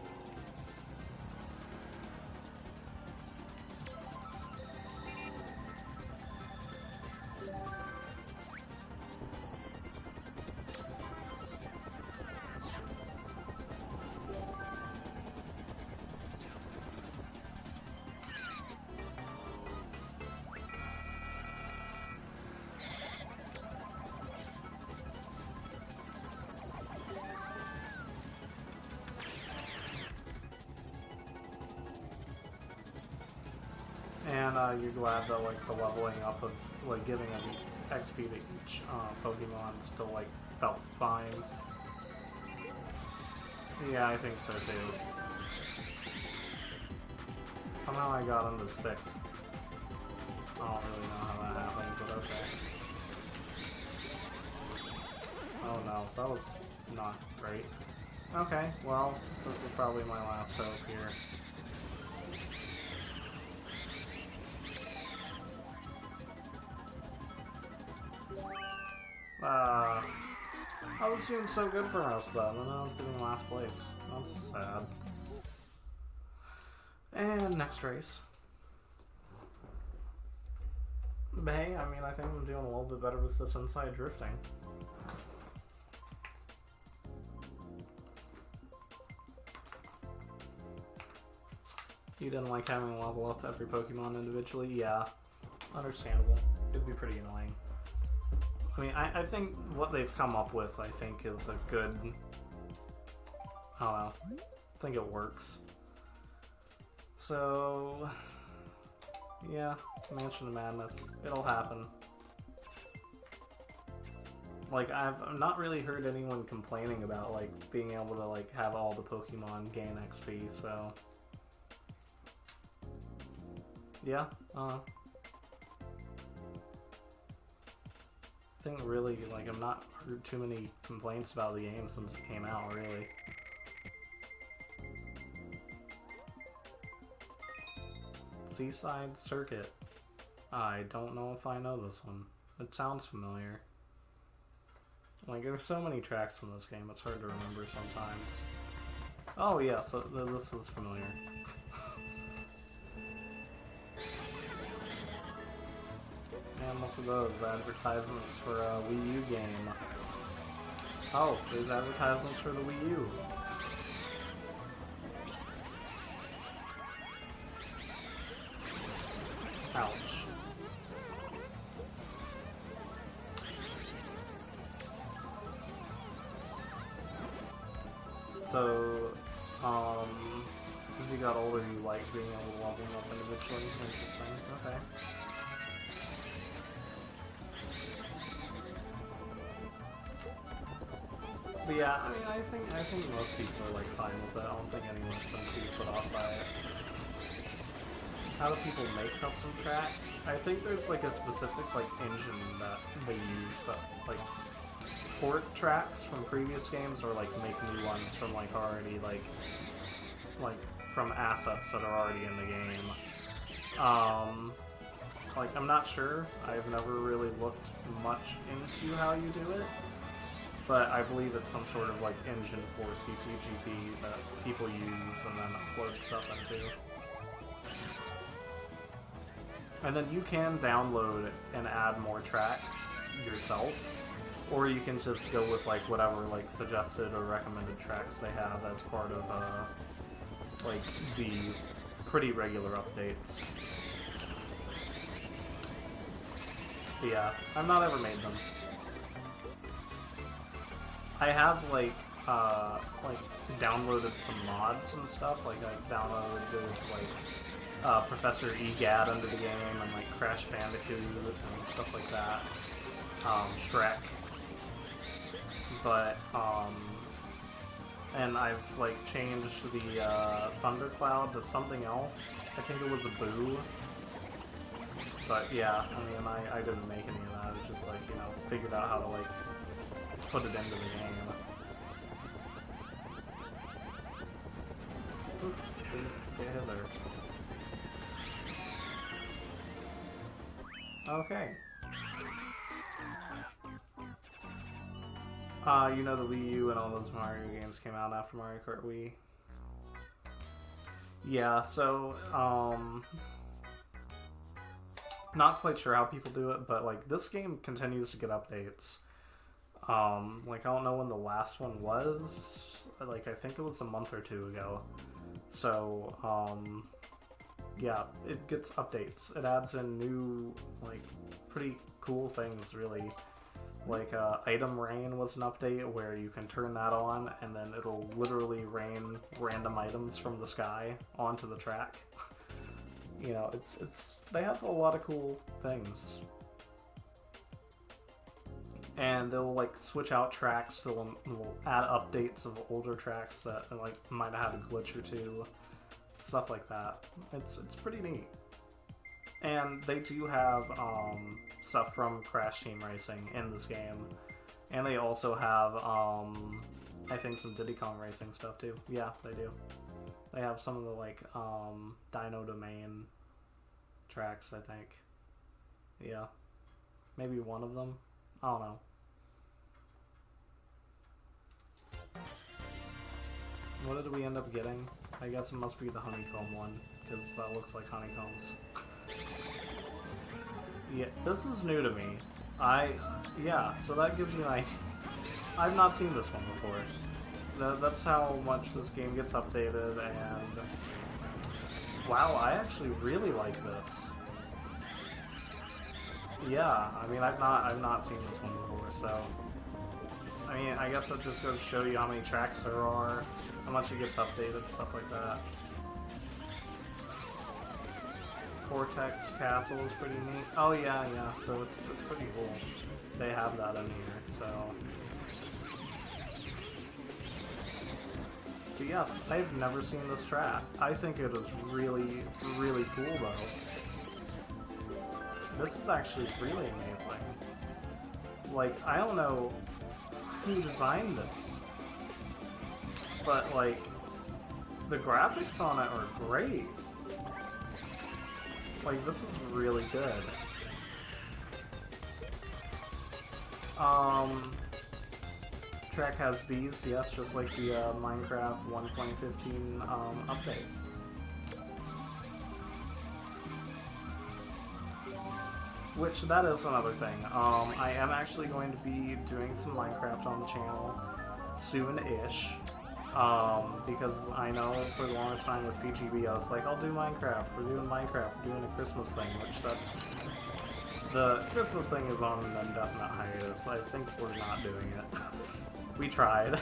And you're glad that like the leveling up of like giving an XP to each Pokemon still like felt fine. Yeah, I think so too. Somehow I got into 6th. I don't really know how that happened, but okay. Oh no, that was not great. Okay, well, this is probably my last hope here. I was doing so good for most of that, and then I was getting last place. That's sad. And next race. But hey, I mean, I think I'm doing a little bit better with this inside drifting. You didn't like having to level up every Pokemon individually? Yeah, understandable. It'd be pretty annoying. I mean, I think what they've come up with, I think, is a good... I don't know. I think it works. So... yeah, Mansion of Madness. It'll happen. Like, I've not really heard anyone complaining about, like, being able to, like, have all the Pokemon gain XP, so... yeah, I think really, like, I've not heard too many complaints about the game since it came out, really. Seaside Circuit. I don't know if I know this one. It sounds familiar. Like, there's so many tracks in this game, it's hard to remember sometimes. Oh yeah, so this is familiar. And look at those advertisements for a Wii U game. Oh, there's advertisements for the Wii U. Ouch. So, as you got older, you liked being able to level them up individually. Interesting. Okay. But yeah, I mean, I think most people are like fine with it. I don't think anyone's been too put off by it. How do people make custom tracks? I think there's like a specific like engine that they use that like port tracks from previous games or like make new ones from like already like from assets that are already in the game. Like I'm not sure. I've never really looked much into how you do it. But I believe it's some sort of like engine for CTGP that people use and then upload stuff into. And then you can download and add more tracks yourself, or you can just go with like whatever like suggested or recommended tracks they have as part of like the pretty regular updates. But yeah, I've not ever made them. I have like downloaded some mods and stuff. Like I downloaded like Professor Egad into the game and like Crash Bandicoot and stuff like that. Shrek. But and I've like changed the Thundercloud to something else. I think it was a Boo. But yeah, I mean I didn't make any of that. It's just like, you know, figured out how to like put it into the game. Oop, get hither. Okay. You know the Wii U and all those Mario games came out after Mario Kart Wii. Yeah, so, not quite sure how people do it, but, like, this game continues to get updates. Like, I don't know when the last one was. Like, I think it was a month or two ago. So, yeah, it gets updates. It adds in new, like, pretty cool things, really. Like, Item Rain was an update where you can turn that on, and then it'll literally rain random items from the sky onto the track. You know, they have a lot of cool things. And they'll, like, switch out tracks, they'll add updates of older tracks that, like, might have had a glitch or two. Stuff like that. It's pretty neat. And they do have stuff from Crash Team Racing in this game. And they also have, I think, some Diddy Kong Racing stuff too. Yeah, they do. They have some of the, like, Dino Domain tracks, I think. Yeah. Maybe one of them. I don't know. What did we end up getting? I guess it must be the honeycomb one, because that looks like honeycombs. Yeah, this is new to me. Yeah, so that gives you an idea. I've not seen this one before. That's how much this game gets updated, and wow, I actually really like this. Yeah, I mean, I've not seen this one before, so I mean, I guess that just goes to show you how many tracks there are, how much it gets updated, stuff like that. Cortex Castle is pretty neat. Oh yeah, so it's pretty cool. They have that in here, so. But yes, I've never seen this track. I think it is really, really cool though. This is actually really amazing. Like, I don't know who designed this, but like, the graphics on it are great. Like, this is really good. Track has these, yes, just like the Minecraft 1.15 update. Which, that is another thing. I am actually going to be doing some Minecraft on the channel soon-ish. Because I know for the longest time with PGB, I was like, I'll do Minecraft, we're doing Minecraft, we're doing a Christmas thing, which that's... The Christmas thing is on an indefinite hiatus. I think we're not doing it. We tried.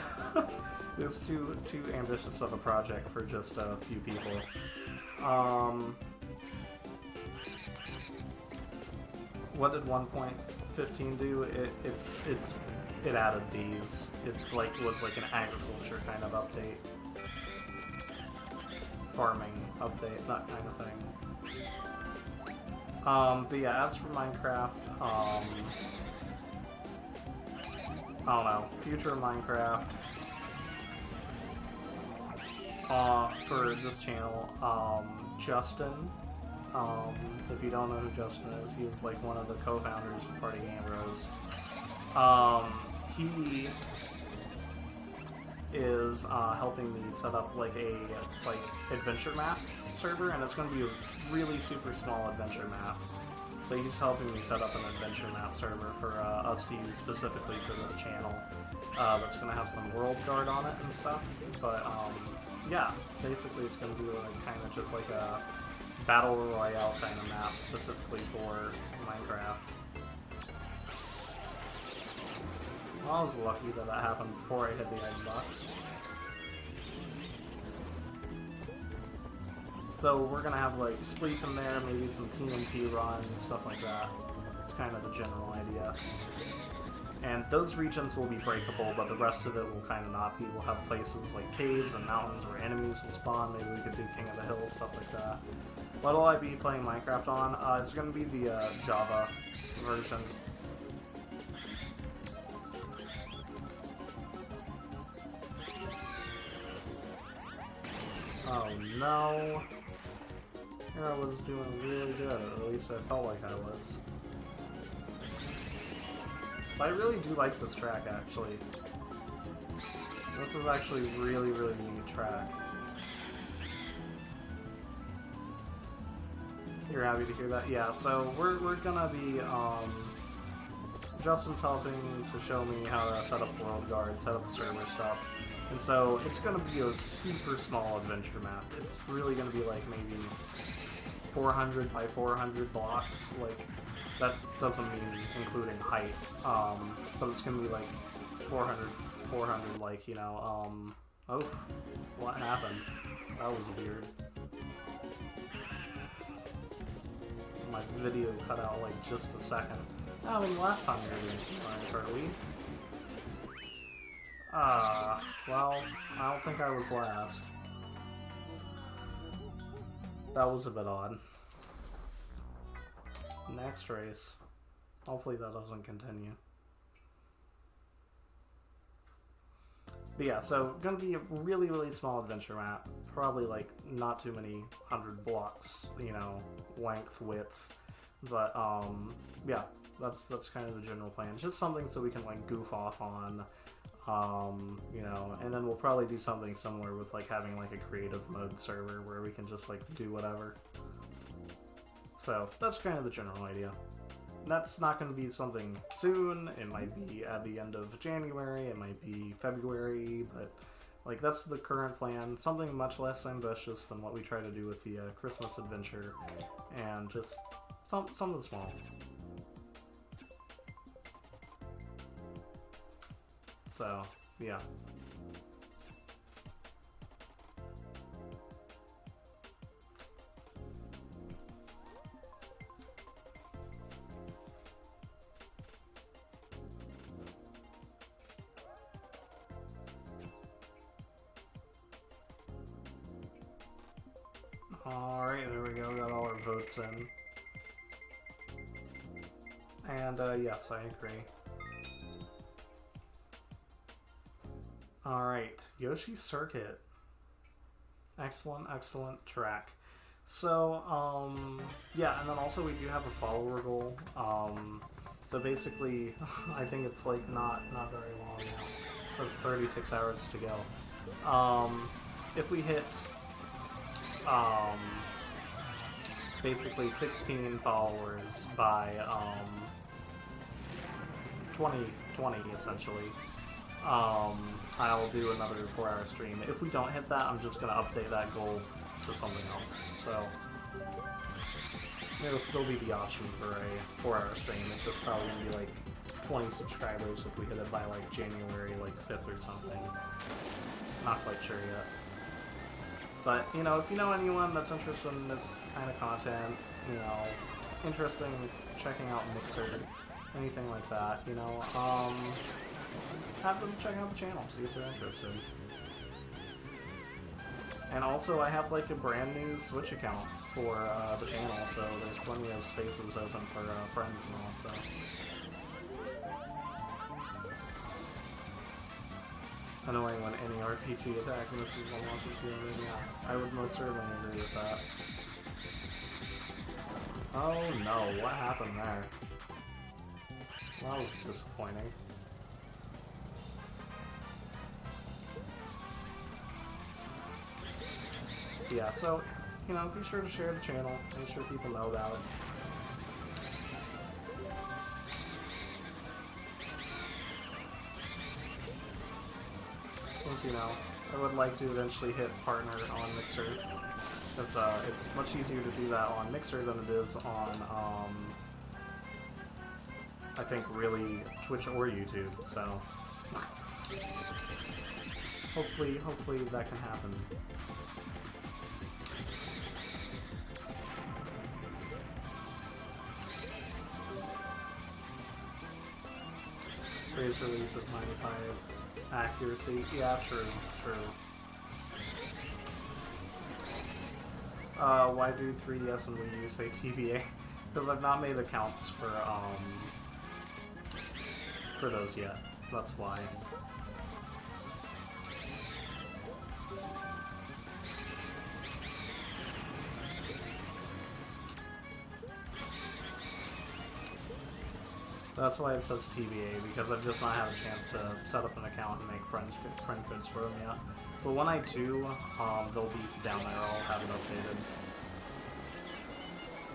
It was too ambitious of a project for just a few people. What did 1.15 do? It added these. It was like an agriculture kind of update. Farming update, that kind of thing. But yeah, as for Minecraft, I don't know, future Minecraft, for this channel, Justin, if you don't know who Justin is, he's like one of the co-founders of Party Game Bros. He is helping me set up like a adventure map server, and it's going to be a really super small adventure map. But he's helping me set up an adventure map server for us to use specifically for this channel. That's going to have some world guard on it and stuff. But yeah, basically it's going to be like kind of just like a battle royale kind of map specifically for Minecraft. Well, I was lucky that that happened before I hit the item box. So we're gonna have like Spleef in there, maybe some TNT runs, stuff like that. It's kind of the general idea. And those regions will be breakable, but the rest of it will kind of not be. We'll have places like caves and mountains where enemies will spawn. Maybe we could do King of the Hills, stuff like that. What will I be playing Minecraft on? It's gonna be the Java version. Oh no. Here I was doing really good, at least I felt like I was. But I really do like this track, actually. This is actually a really, really neat track. You're happy to hear that? Yeah, so we're gonna be, Justin's helping to show me how to set up World Guard, set up server stuff. And so it's gonna be a super small adventure map. It's really gonna be like maybe 400 by 400 blocks. Like, that doesn't mean including height. But it's gonna be like 400, like, you know, oh, what happened? That was weird. My video cut out like just a second. I mean, last time we were doing some Mario Kart Wii. Well, I don't think I was last. That was a bit odd. Next race. Hopefully that doesn't continue. But yeah, so gonna be a really, really small adventure map. Probably like not too many 100 blocks, you know, length, width. But yeah, that's kind of the general plan. Just something so we can like goof off on, you know, and then we'll probably do something similar with like having like a creative mode server where we can just like do whatever. So that's kind of the general idea. That's not going to be something soon. It might be at the end of January, it might be February, but like that's the current plan. Something much less ambitious than what we try to do with the Christmas adventure, and just something small. So, yeah. Alright, there we go, got all our votes in. And, yes, I agree. Alright, Yoshi Circuit. Excellent, excellent track. So, yeah, and then also we do have a follower goal. So basically, I think it's like not very long now. There's 36 hours to go. If we hit basically 16 followers by 2020 essentially, I'll do another 4-hour stream. If we don't hit that, I'm just gonna update that goal to something else. So it'll still be the option for a 4-hour stream. It's just probably gonna be like 20 subscribers if we hit it by like January like 5th or something. Not quite sure yet. But, you know, if you know anyone that's interested in this kind of content, you know, interested in checking out Mixer, anything like that, you know, have them check out the channel, see if they're interested. And also, I have, like, a brand new Switch account for the channel, so there's plenty of spaces open for friends and all, so. Annoying when any RPG attack misses almost as the other. Yeah, I would most certainly agree with that. Oh no, what happened there? That was disappointing. Yeah, so, you know, be sure to share the channel, make sure people know about it. You know, I would like to eventually hit partner on Mixer, because it's much easier to do that on Mixer than it is on, I think, really Twitch or YouTube, so hopefully that can happen. Praise relief with 95. Accuracy, yeah, true. Why do 3DS and Wii U say TBA? Because I've not made accounts for those yet. That's why. That's why it says TBA, because I've just not had a chance to set up an account and make friend codes for them yet. But when I do, they'll be down there, I'll have it updated.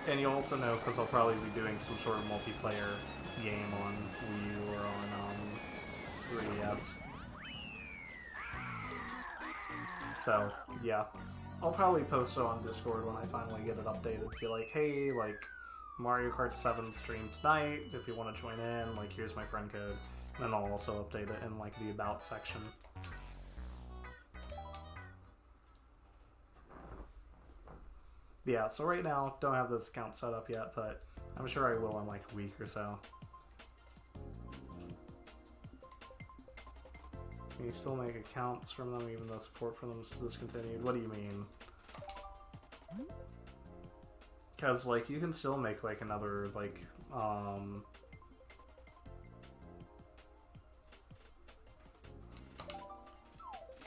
And you'll also know, because I'll probably be doing some sort of multiplayer game on Wii U or on 3DS. So, yeah. I'll probably post it on Discord when I finally get it updated. Be like, hey, like, Mario Kart 7 stream tonight, if you want to join in, like, here's my friend code. And then I'll also update it in, like, the About section. Yeah, so right now, don't have this account set up yet, but I'm sure I will in, like, a week or so. Can you still make accounts from them even though support for them is discontinued? What do you mean? Because, like, you can still make, like, another, like,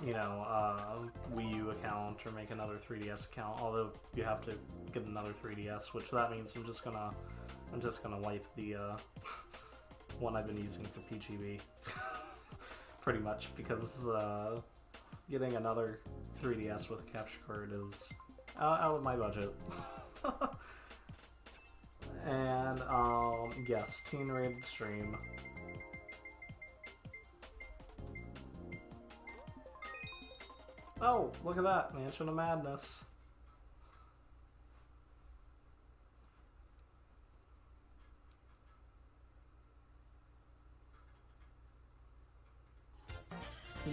you know, Wii U account or make another 3DS account, although you have to get another 3DS, which that means I'm just gonna wipe the, one I've been using for PGB. Pretty much, because, getting another 3DS with a capture card is out of my budget. And, yes, teen rated stream. Oh, look at that, Mansion of Madness.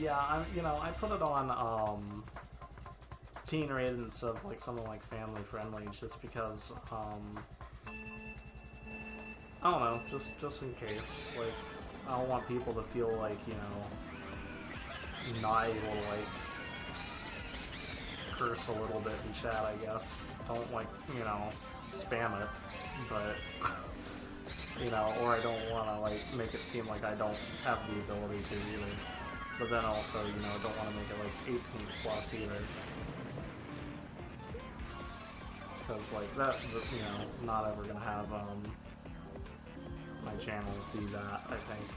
Yeah, I put it on, teen rated instead of, like, something like family friendly, just because, I don't know, just in case, like, I don't want people to feel like, you know, not able to, like, curse a little bit in chat, I guess. Don't, like, you know, spam it, but, you know, or I don't want to, like, make it seem like I don't have the ability to either. But then also, you know, don't want to make it, like, 18 plus either. Because, like, that, you know, not ever gonna have, my channel be that, I think.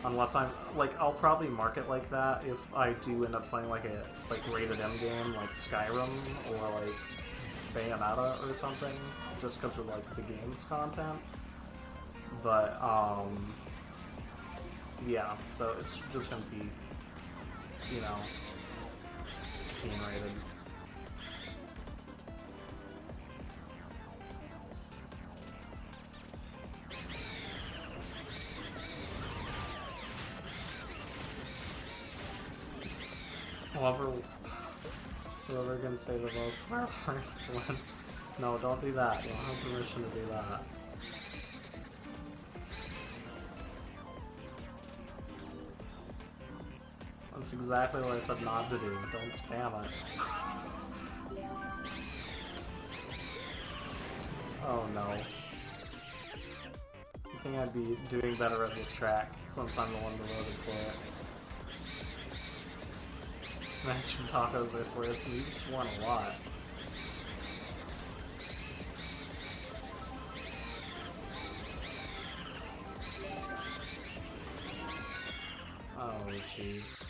Unless I'm, like, I'll probably mark it like that if I do end up playing, like, a, like, rated M game, like Skyrim, or, like, Bayonetta or something, just because of, like, the game's content. But, yeah, so it's just gonna be, you know, teen rated. Whoever can say the most swear words wins. No, don't do that. You don't have permission to do that. That's exactly what I said not to do. Don't spam it. Oh no. I think I'd be doing better at this track since I'm the one who voted for it. Imagine tacos versus Liz, you just won a lot. Oh, jeez.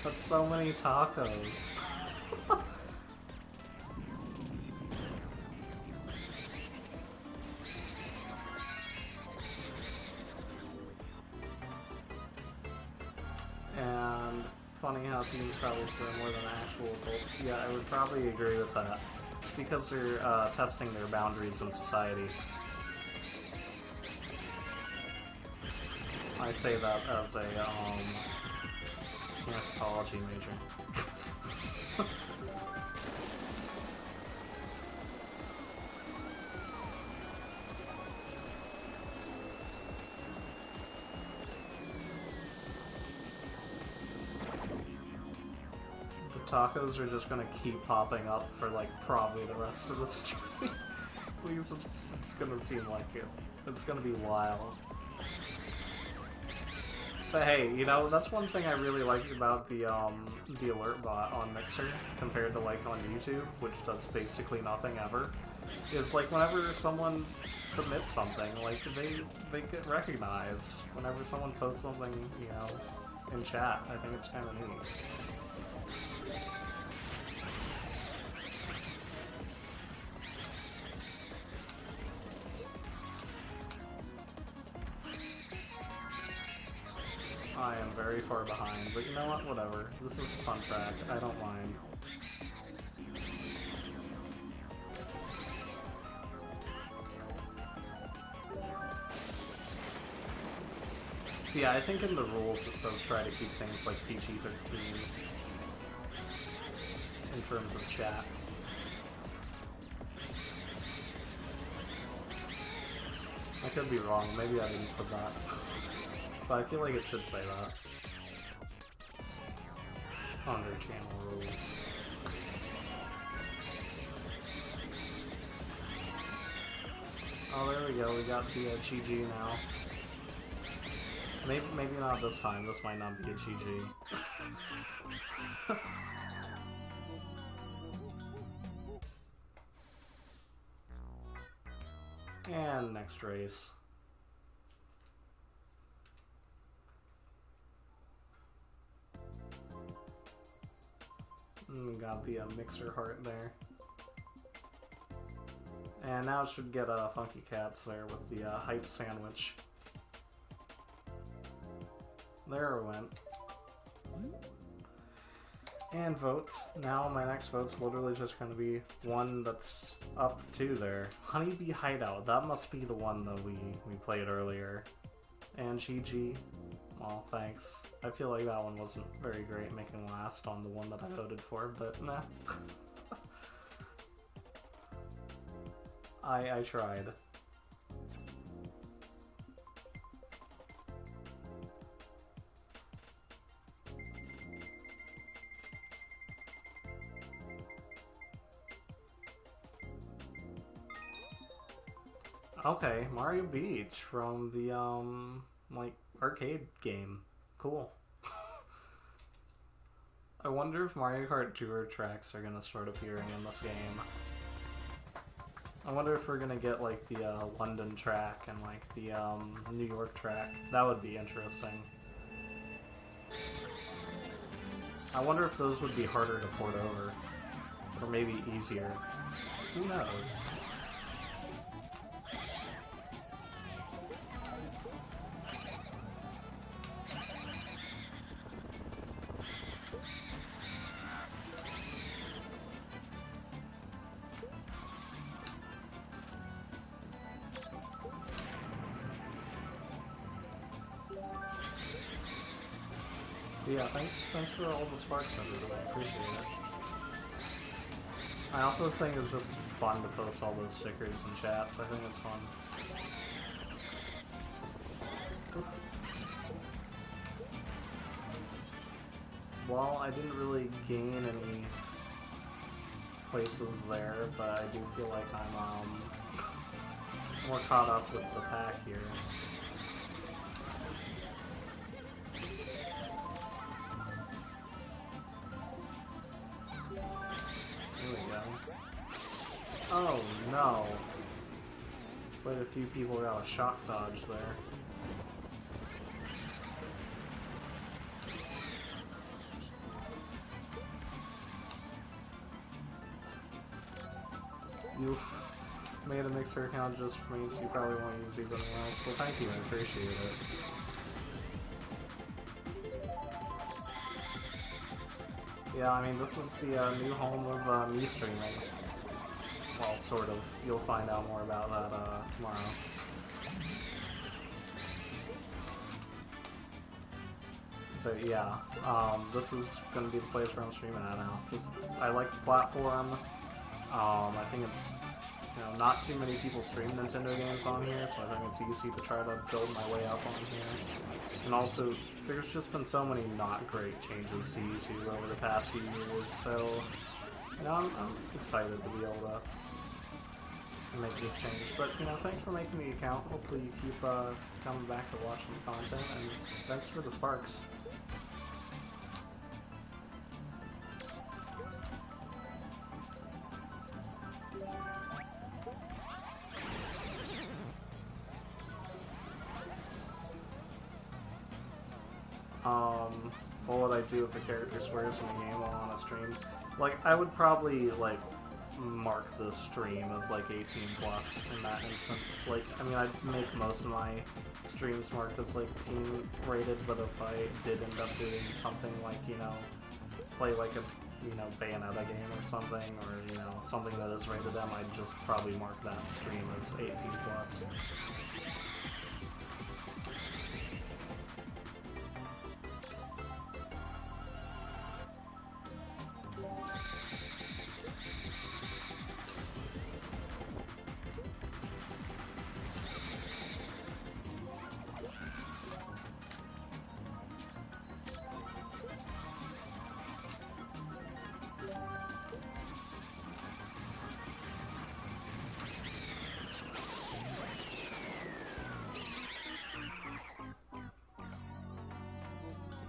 That's so many tacos. And funny how teams probably score more than actual adults. Yeah, I would probably agree with that. Because they're testing their boundaries in society. I say that as a anthropology major. Tacos are just gonna keep popping up for, like, probably the rest of the stream. Please, it's gonna seem like it. It's gonna be wild. But hey, you know, that's one thing I really like about the alert bot on Mixer compared to like on YouTube, which does basically nothing ever. Is like whenever someone submits something, like they get recognized. Whenever someone posts something, you know, in chat, I think it's kind of neat. I am very far behind, but you know what? Whatever. This is a fun track. I don't mind. Yeah, I think in the rules it says try to keep things like PG-13 in terms of chat. I could be wrong. Maybe I didn't put that. But I feel like it should say that. Under channel rules. Oh, there we go. We got the GG now. Maybe not this time. This might not be a GG. And next race. Got the mixer heart there. And now it should get Funky Cats there with the hype sandwich. There it went. And vote. Now my next vote's literally just going to be one that's up to there. Honeybee Hideout. That must be the one that we played earlier. And GG. Well, thanks. I feel like that one wasn't very great making last on the one that I voted for, but nah. I tried. Okay, Mario Beach from the, like, arcade game. Cool. I wonder if Mario Kart Tour tracks are gonna start appearing in this game. I wonder if we're gonna get, like, the, London track and, like, the, New York track. That would be interesting. I wonder if those would be harder to port over. Or maybe easier. Who knows? Yeah, thanks for all the sparks everybody. I appreciate it. I also think it's just fun to post all those stickers and chats. I think it's fun. Well, I didn't really gain any places there, but I do feel like I'm more caught up with the pack here. Oh no. Quite a few people got a shock dodge there. You made a mixer account just for me, so you probably won't use these anywhere else. Well, thank you, I appreciate it. Yeah, I mean, this is the new home of me streaming. Well, sort of. You'll find out more about that tomorrow. But yeah, this is going to be the place where I'm streaming at now. Just, I like the platform. I think it's, you know, not too many people stream Nintendo games on here, so I think it's easy to try to build my way up on here. And also, there's just been so many not great changes to YouTube over the past few years, so, you know, I'm excited to be able to make this change. But, you know, thanks for making the account. Hopefully you keep coming back to watch some content, and thanks for the sparks. What would I do if a character swears in a game while on a stream? Like, I would probably, like, mark the stream as, like, 18 plus in that instance. Like, I mean, I'd make most of my streams marked as, like, teen rated, but if I did end up doing something like, you know, play, like, a, you know, Bayonetta game or something, or, you know, something that is rated M, I'd just probably mark that stream as 18 plus.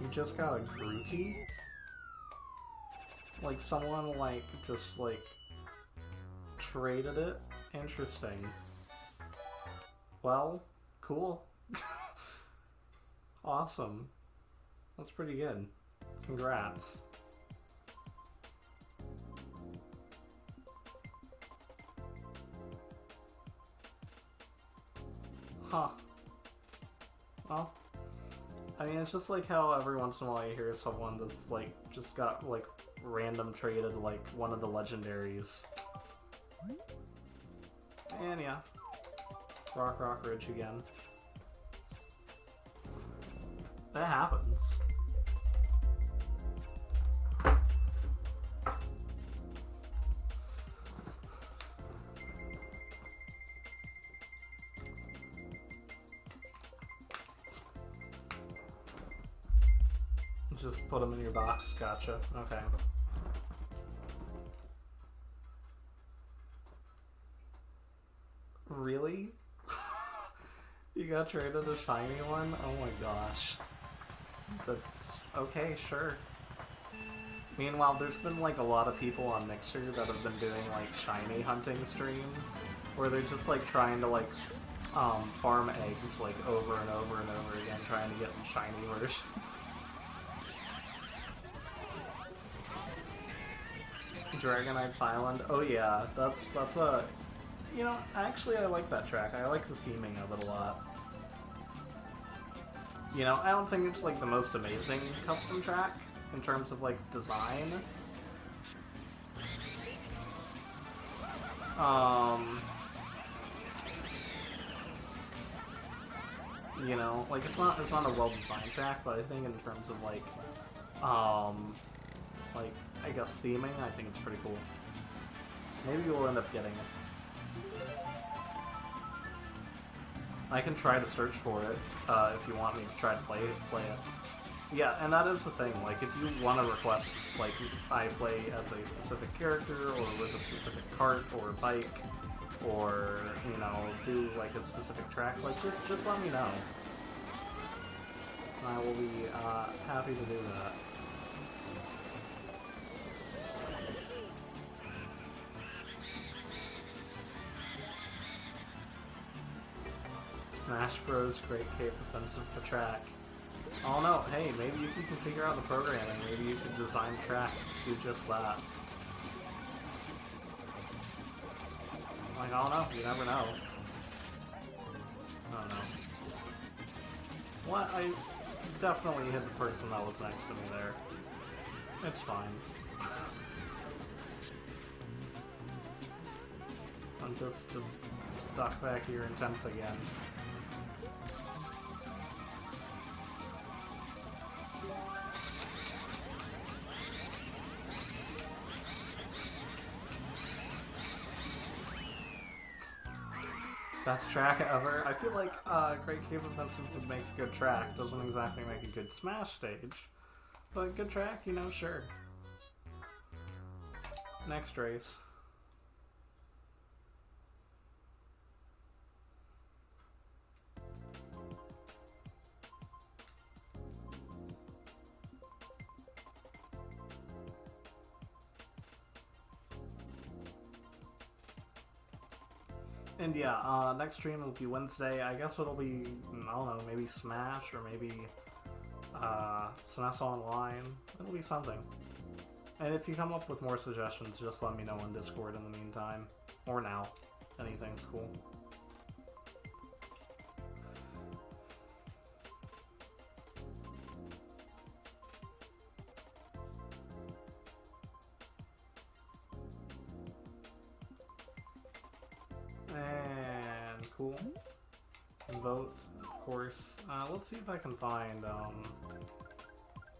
You just got a Grookey? Like, someone, like, just, like, traded it? Interesting. Well, cool. Awesome. That's pretty good. Congrats. Huh. Well, I mean, it's just like how every once in a while you hear someone that's, like, just got, like, random traded, like, one of the legendaries. And yeah. Rock Ridge again. That happens. Just put them in your box. Gotcha. Okay. Really? You got traded a shiny one? Oh my gosh. That's... okay, sure. Meanwhile, there's been like a lot of people on Mixer that have been doing like shiny hunting streams, where they're just like trying to like farm eggs like over and over and over again, trying to get the shiny version. Dragonite's Island. Oh yeah, that's a... you know, actually I like that track. I like the theming of it a lot. You know, I don't think it's like the most amazing custom track in terms of like design. You know, like it's not a well-designed track, but I think in terms of like I guess theming, I think it's pretty cool. Maybe we'll end up getting it. I can try to search for it if you want me to try to play it. Yeah, and that is the thing. Like, if you want to request, like, I play as a specific character or with a specific cart or bike, or you know, do like a specific track, like just let me know. I will be happy to do that. Smash Bros. Great Cape Offensive for track. Oh no, hey, maybe if you can figure out the programming, maybe you could design track to do just that. Like, I don't know, you never know. I don't know. What? I definitely hit the person that was next to me there. It's fine. I'm just stuck back here in 10th again. Best track ever. I feel like Great Cave Offensive would make a good track. Doesn't exactly make a good Smash stage. But good track, you know, sure. Next race. And yeah, next stream will be Wednesday. I guess it'll be, I don't know, maybe Smash or maybe SNES Online. It'll be something. And if you come up with more suggestions, just let me know on Discord in the meantime. Or now. Anything's cool. And cool. Vote, of course. Let's see if I can find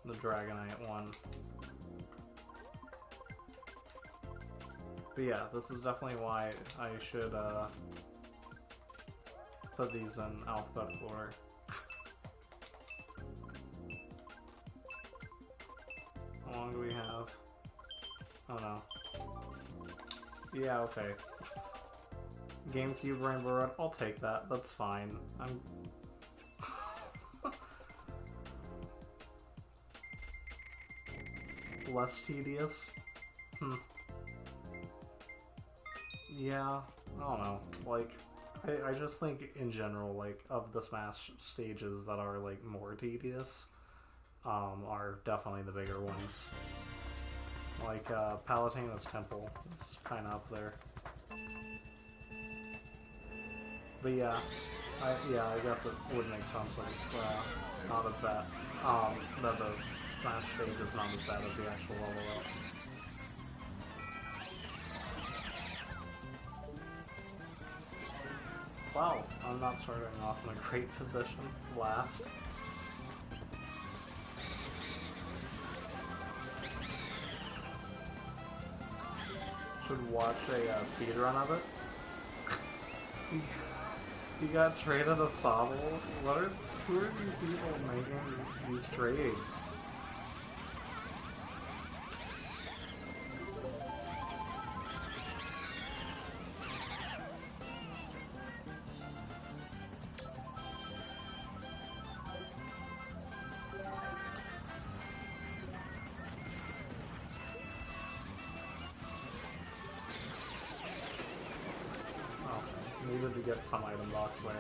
the Dragonite one. But yeah, this is definitely why I should put these in alphabetical order. How long do we have? Oh no. Yeah, okay. GameCube Rainbow Road, I'll take that. That's fine. I'm... Less tedious? Yeah, I don't know. Like, I just think in general, like, of the Smash stages that are, like, more tedious, are definitely the bigger ones. Like, Palutena's Temple is kind of up there. But yeah, I guess it would make sense that it's not as bad. That the Smash stage is not as bad as the actual level up. Wow, I'm not starting off in a great position. Last. Should watch a speedrun of it. You got traded a Sobble? Who are these people making these trades? Needed to get some item box there.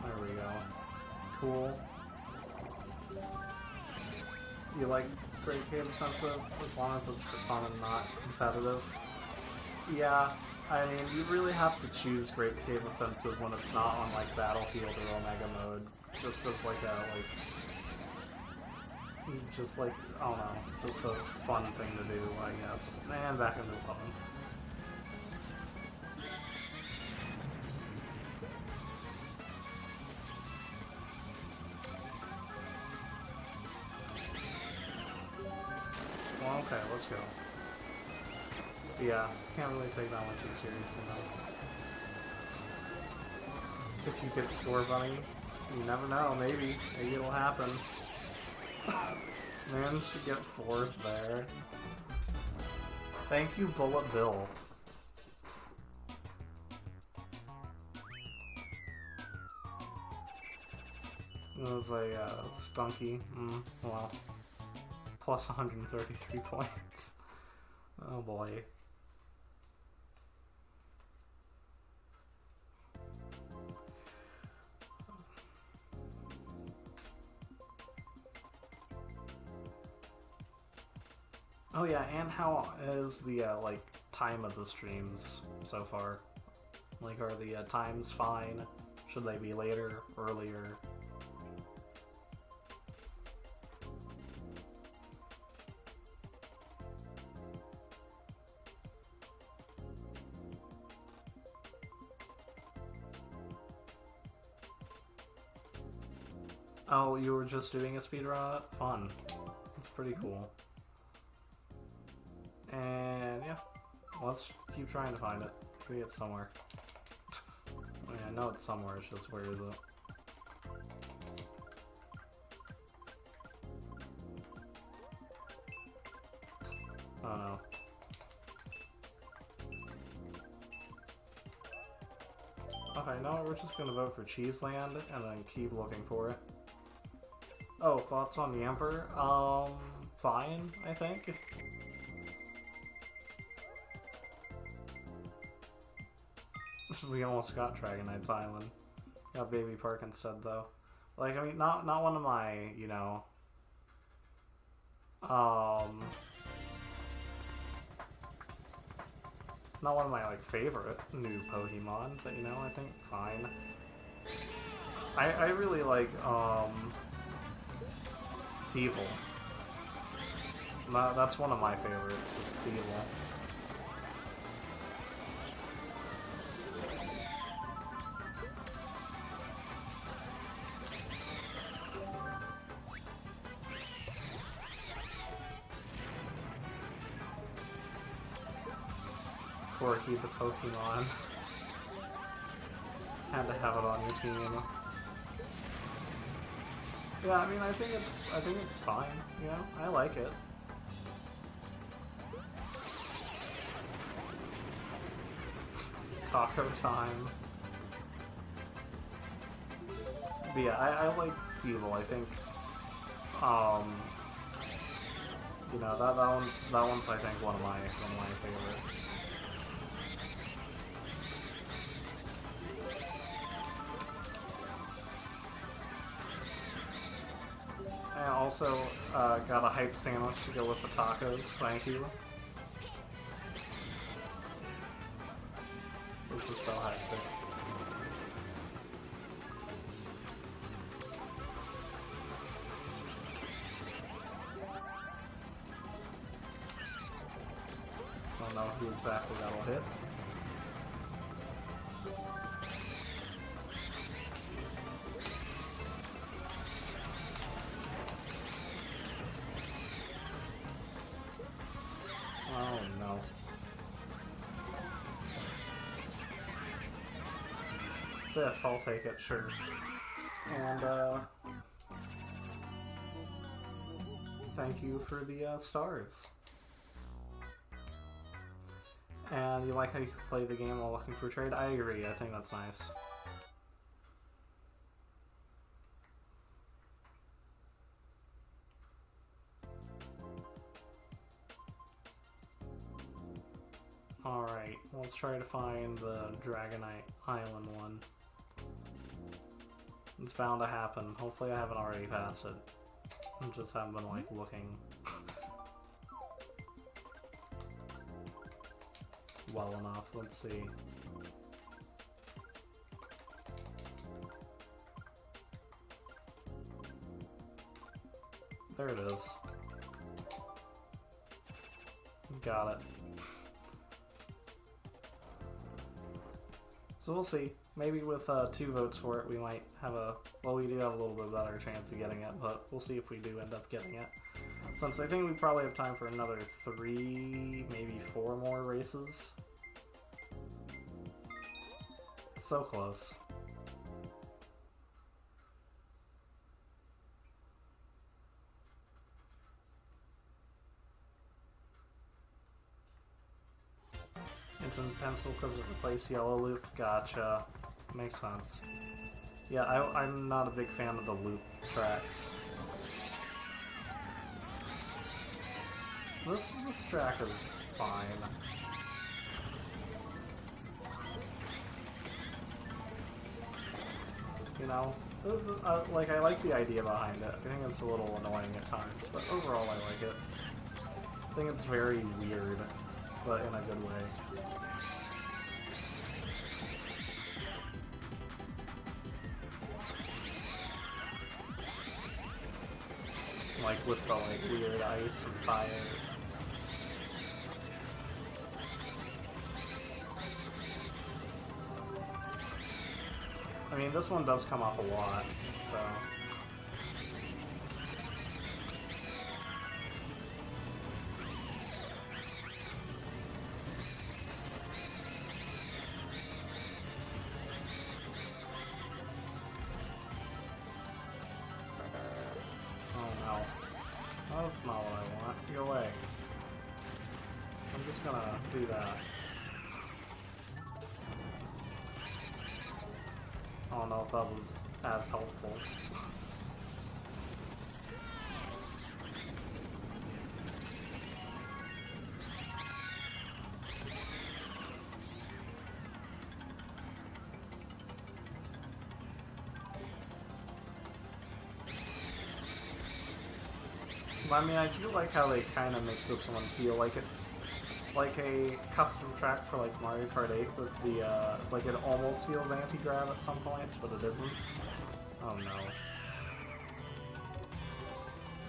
There we go. Cool. You like Great Cave Offensive as long as it's for fun and not competitive? Yeah, I mean, you really have to choose Great Cave Offensive when it's not on like Battlefield or Omega mode, just as like a just like, I don't know, just a fun thing to do, I guess. And back into the phone. Well, okay, let's go. Yeah, can't really take that one too seriously though. If you get score bunny, you never know, maybe it'll happen. Managed to get 4th there. Thank you, Bullet Bill. It was a stunky. Well, plus 133 points. Oh boy. Oh yeah, and how is the, like, time of the streams so far? Like, are the times fine? Should they be later, earlier? Oh, you were just doing a speedrun? Fun. That's pretty cool. And yeah, let's keep trying to find it. Maybe it's somewhere. I mean, I know it's somewhere, it's just where is it? Oh no. Okay, no, we're just gonna vote for Cheeseland and then keep looking for it. Oh, thoughts on the Emperor? Fine, I think. We almost got Dragonite's Island. Got Baby Park instead, though. Like, I mean, not one of my, you know, not one of my, like, favorite new Pokemon, but, you know, I think fine. I really like, Thievul. That's one of my favorites, is Thievul. Corky the Pokemon. Had to have it on your team. Yeah, I mean, I think it's fine. You know, I like it. Taco time. But yeah, I like Thievul. I think, you know, that one's I think one of my favorites. I also got a hype sandwich to go with the tacos. Thank you. This is so hectic. Don't know who exactly that'll hit. Oh no. Fifth, I'll take it, sure. And, thank you for the, stars. And you like how you can play the game while looking for trade? I agree, I think that's nice. Alright, let's try to find the Dragonite Island one. It's bound to happen. Hopefully I haven't already passed it. I just haven't been, like, looking well enough. Let's see. There it is. Got it. So we'll see. Maybe with 2 votes for it, we might have a... Well, we do have a little bit better chance of getting it, but we'll see if we do end up getting it. Since I think we probably have time for another 3, maybe 4 more races. So close. It's in pencil because it replaced yellow loop. Gotcha. Makes sense. Yeah, I'm not a big fan of the loop tracks. This track is fine. You know, like, I like the idea behind it. I think it's a little annoying at times, but overall I like it. I think it's very weird, but in a good way. Like with the like weird ice and fire. I mean, this one does come up a lot, so... That's not what I want. Go away. I'm just gonna do that. I don't know if that was as helpful. I mean, I do like how they kind of make this one feel like it's like a custom track for like Mario Kart 8 with the, like it almost feels anti-grav at some points, but it isn't. Oh no.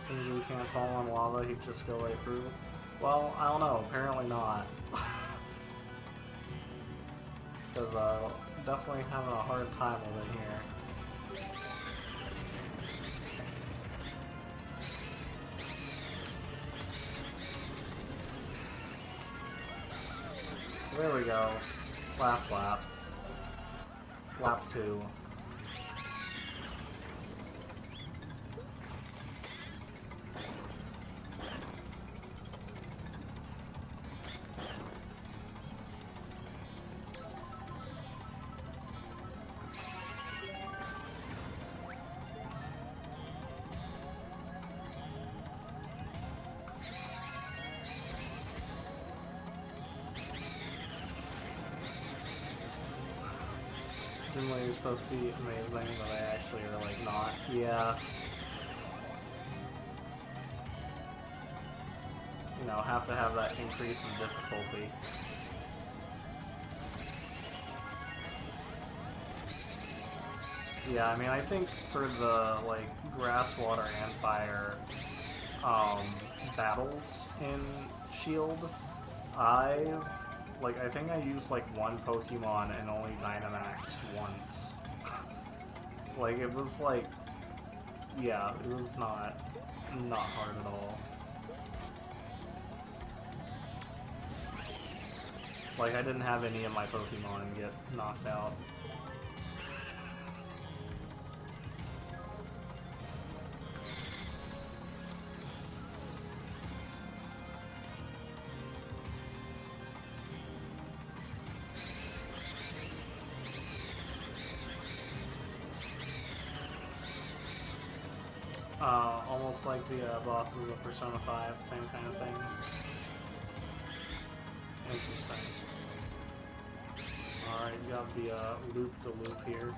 Maybe we can't fall on lava, he'd just go right through. Well, I don't know, apparently not. Because, definitely having a hard time with it here. There we go. Last lap. Lap 2. Presumably you're supposed to be amazing, but I actually are like not. Yeah. You know, have to have that increase in difficulty. Yeah, I mean, I think for the, like, grass, water, and fire, battles in Shield, I think I used, like, one Pokemon and only Dynamaxed once. Like, it was, like, yeah, it was not hard at all. Like, I didn't have any of my Pokemon get knocked out. Almost like the bosses of Persona 5, same kind of thing. Interesting. Alright, you got the loop-de-loop here.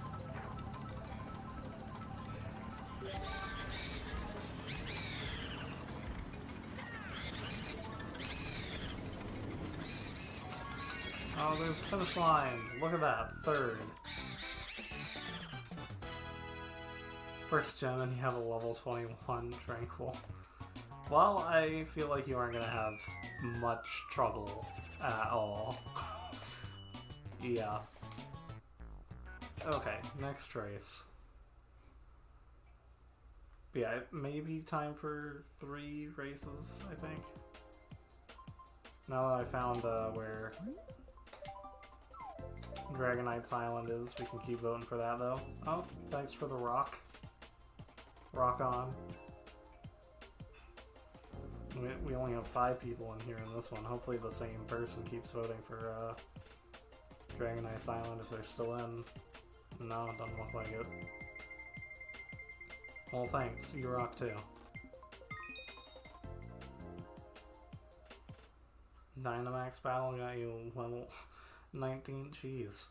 Oh, there's a finish line! Look at that, third. First gem and you have a level 21 Tranquil. Well, I feel like you aren't gonna have much trouble at all. Yeah. Okay, next race. Yeah, maybe time for 3 races, I think. Now that I found where Dragonite's Island is, we can keep voting for that though. Oh, thanks for the rock. Rock on. We only have 5 people in here in this one. Hopefully the same person keeps voting for Dragonite's Island if they're still in. No, it doesn't look like it. Well, thanks. You rock too. Dynamax battle got you level 19. Jeez.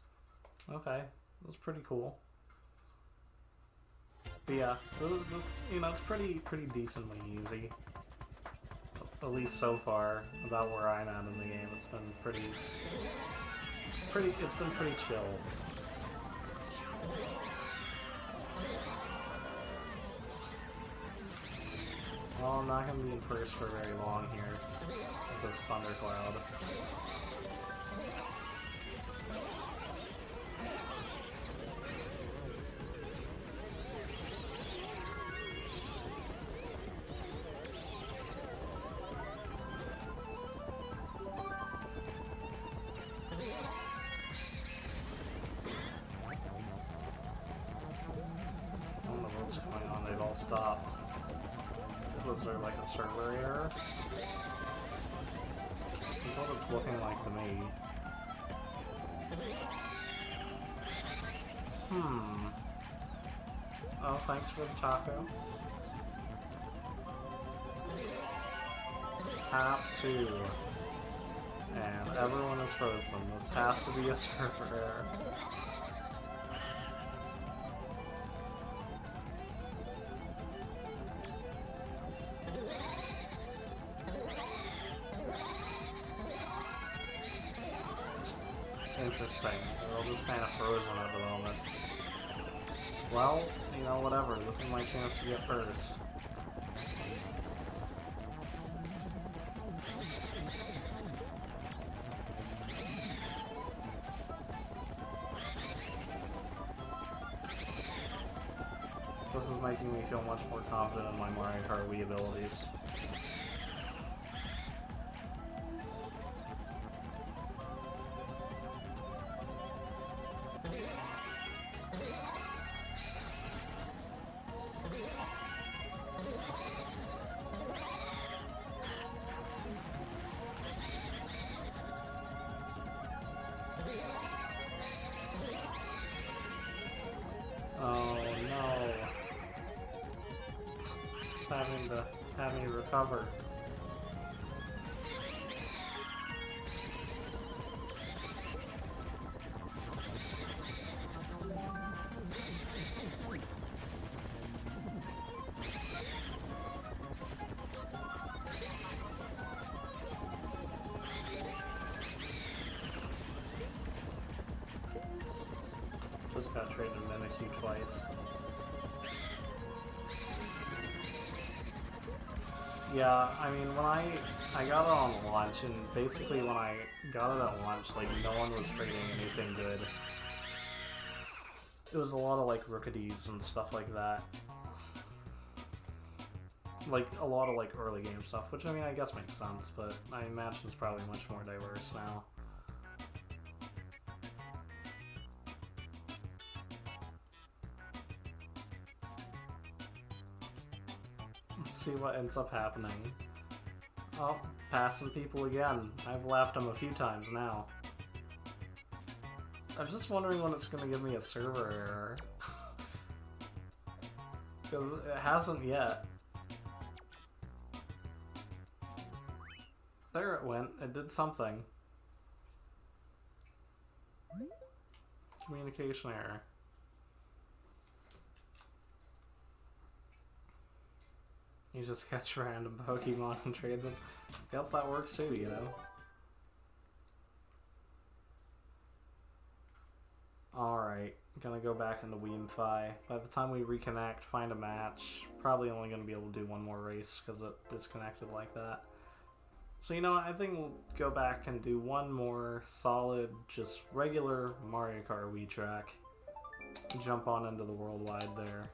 Okay, that's pretty cool. But yeah, this, you know, it's pretty decently easy. At least so far, about where I'm at in the game, it's been pretty chill. Well, I'm not gonna be in first for very long here with this thundercloud. Stopped. Was there like a server error? That's what it's looking like to me. Oh, thanks for the taco. Top 2. And everyone is frozen. This has to be a server error. Interesting. We're all just kind of frozen at the moment. Well, you know, whatever. This is my chance to get first. This is making me feel much more confident in my Mario Kart Wii abilities. Oh no. It's having to recover. Just got traded to mimic you twice. Yeah, I mean, when I got it on launch, and basically when I got it at launch, like, no one was trading anything good. It was a lot of, like, rookies and stuff like that. Like, a lot of, like, early game stuff, which, I mean, I guess makes sense, but I imagine it's probably much more diverse now. See what ends up happening. Oh, passing people again. I've laughed them a few times now. I'm just wondering when it's going to give me a server error. Because it hasn't yet. There it went. It did something. Communication error. You just catch random Pokemon and trade them. Guess that works too, you know? Alright, gonna go back into Weemfi. By the time we reconnect, find a match, probably only gonna be able to do one more race because it disconnected like that. So you know what, I think we'll go back and do one more solid, just regular Mario Kart Wii track. Jump on into the worldwide there.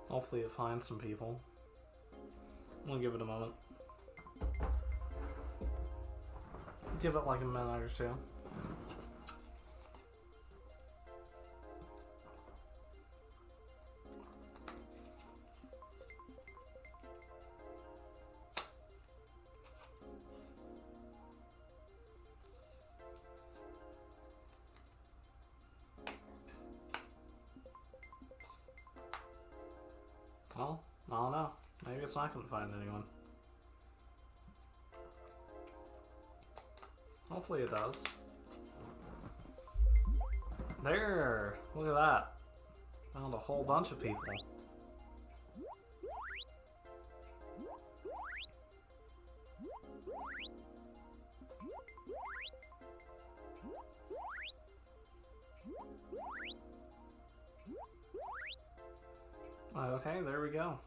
Hopefully it finds some people. We'll give it a moment. Give it like a minute or two. Well, I don't know. Maybe it's not going to find anyone. Hopefully it does. There! Look at that. Found a whole bunch of people. Okay, there we go.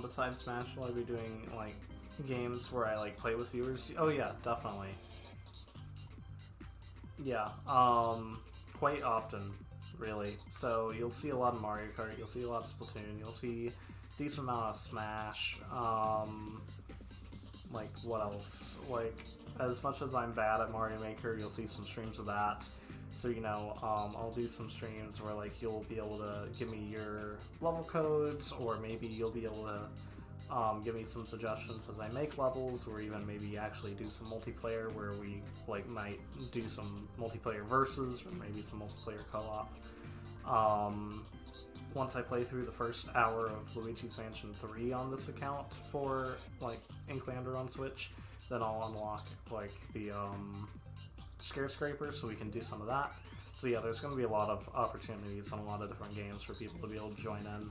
Besides Smash, will I be doing, like, games where I, like, play with viewers? Oh yeah, definitely. Yeah, quite often, really. So you'll see a lot of Mario Kart, you'll see a lot of Splatoon, you'll see a decent amount of Smash. Like, what else? Like, as much as I'm bad at Mario Maker, you'll see some streams of that. So, you know, I'll do some streams where, like, you'll be able to give me your level codes, or maybe you'll be able to give me some suggestions as I make levels, or even maybe actually do some multiplayer where we, like, might do some multiplayer versus, or maybe some multiplayer co-op. Once I play through the first hour of Luigi's Mansion 3 on this account for, like, Inklander on Switch, then I'll unlock, like, the, Scare Scraper, so we can do some of that. So yeah, there's going to be a lot of opportunities on a lot of different games for people to be able to join in.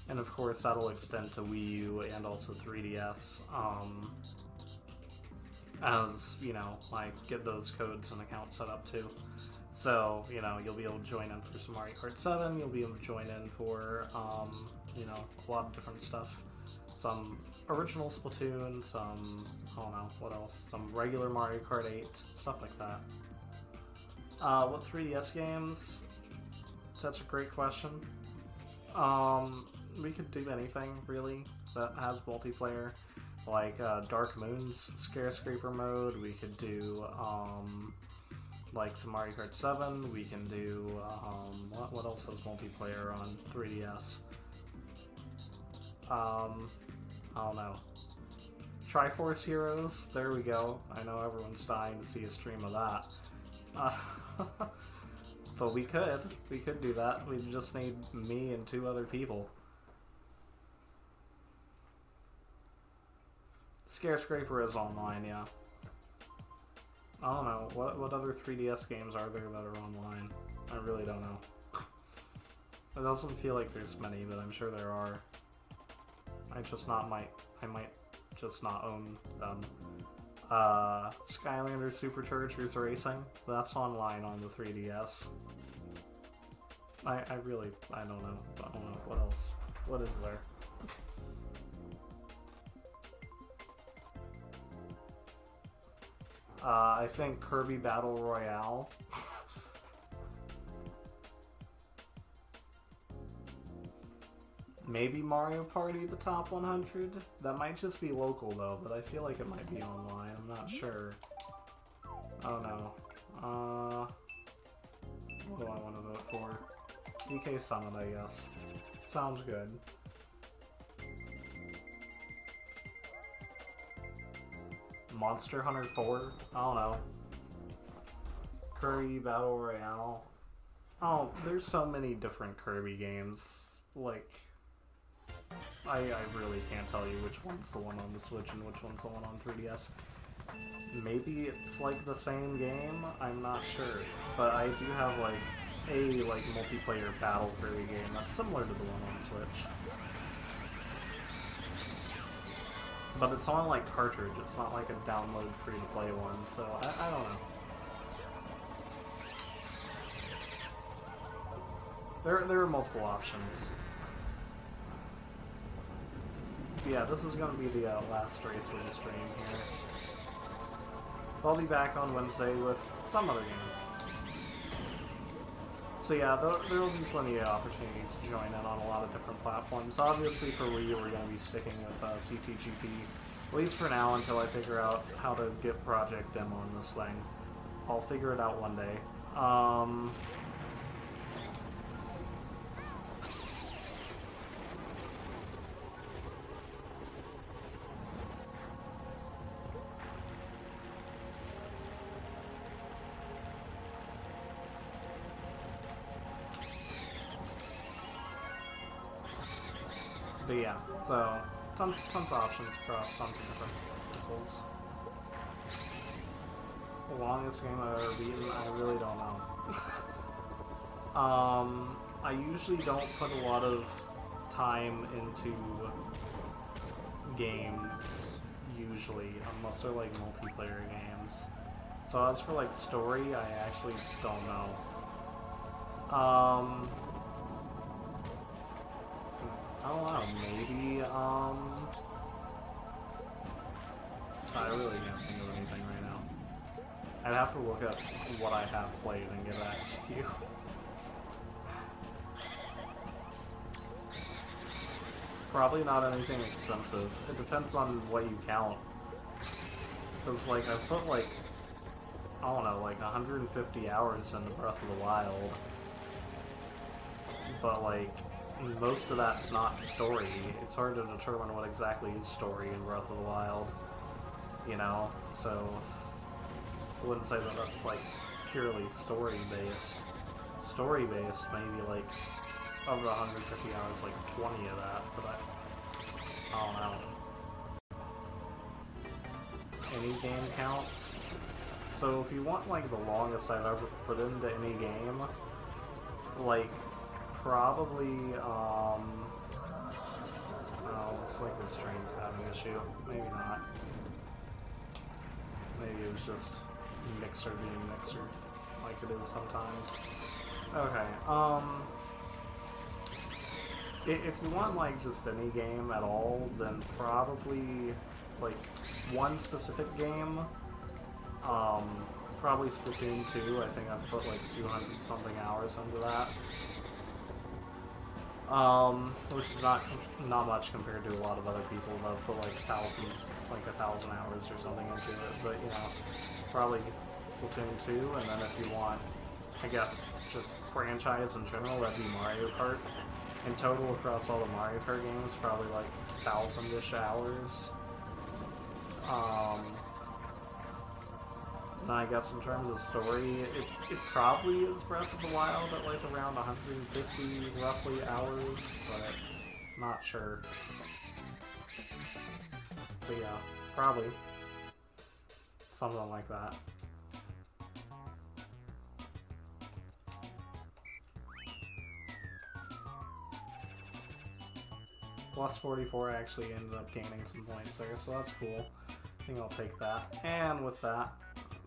And of course, that'll extend to Wii U and also 3DS, as, you know, I get those codes and accounts set up too. So, you know, you'll be able to join in for some Mario Kart 7, you'll be able to join in for, you know, a lot of different stuff. Some original Splatoon, some, I don't know, what else, some regular Mario Kart 8, stuff like that. What 3DS games? That's a great question. We could do anything, really, that has multiplayer. Like, Dark Moon's Scare Scraper mode, we could do, like some Mario Kart 7, we can do, what else has multiplayer on 3DS? I don't know. Triforce Heroes, there we go. I know everyone's dying to see a stream of that. But we could do that. We just need me and 2 other people. Scare Scraper is online, yeah. I don't know, what other 3DS games are there that are online? I really don't know. It doesn't feel like there's many, but I'm sure there are. I might just not own them. Skylander Superchargers Racing, that's online on the 3DS. I don't know. What else? What is there? I think Kirby Battle Royale. Maybe Mario Party, the top 100? That might just be local though, but I feel like it might be online, I'm not sure. Oh no. What do I want to vote for? DK Summit, I guess. Sounds good. Monster Hunter 4? I don't know. Kirby Battle Royale? Oh, there's so many different Kirby games. Like, I really can't tell you which one's the one on the Switch and which one's the one on 3DS. Maybe it's like the same game? I'm not sure. But I do have like a multiplayer battle Kirby game that's similar to the one on Switch. But it's on like cartridge, it's not like a download free to play one, so I don't know. There are multiple options. Yeah, this is going to be the last race of the stream here. I'll be back on Wednesday with some other game. So yeah, there will be plenty of opportunities to join in on a lot of different platforms. Obviously for Wii U we're going to be sticking with CTGP, at least for now until I figure out how to get Project M on this thing. I'll figure it out one day. But yeah, so tons of options across tons of different consoles. The longest game I've ever beaten, I really don't know. I usually don't put a lot of time into games, usually, unless they're like multiplayer games. So as for like story, I actually don't know. I don't know, maybe, I really can't think of anything right now. I'd have to look at what I have played and get back to you. Probably not anything extensive. It depends on what you count. Because, like, I've put, like, I don't know, like 150 hours into Breath of the Wild. But, like, most of that's not story. It's hard to determine what exactly is story in Breath of the Wild. You know? So, I wouldn't say that that's, like, purely story-based. Story-based, maybe, like, of the 150 hours, like 20 of that, but I don't know. Any game counts. So if you want like the longest I've ever put into any game, like probably oh, looks like the stream's having an issue. Maybe not. Maybe it was just Mixer being Mixer, like it is sometimes. Okay, if you want, like, just any game at all, then probably, like, one specific game, probably Splatoon 2. I think I've put, like, 200-something hours into that. Which is not much compared to a lot of other people that have put, like, 1,000 hours or something into it. But, you know, probably Splatoon 2, and then if you want, I guess, just franchise in general, that'd be Mario Kart. In total, across all the Mario Kart games, probably like 1,000-ish hours. And I guess in terms of story, it probably is Breath of the Wild at like around 150 roughly hours, but not sure. But yeah, probably something like that. Plus 44 actually ended up gaining some points there, so that's cool. I think I'll take that. And with that,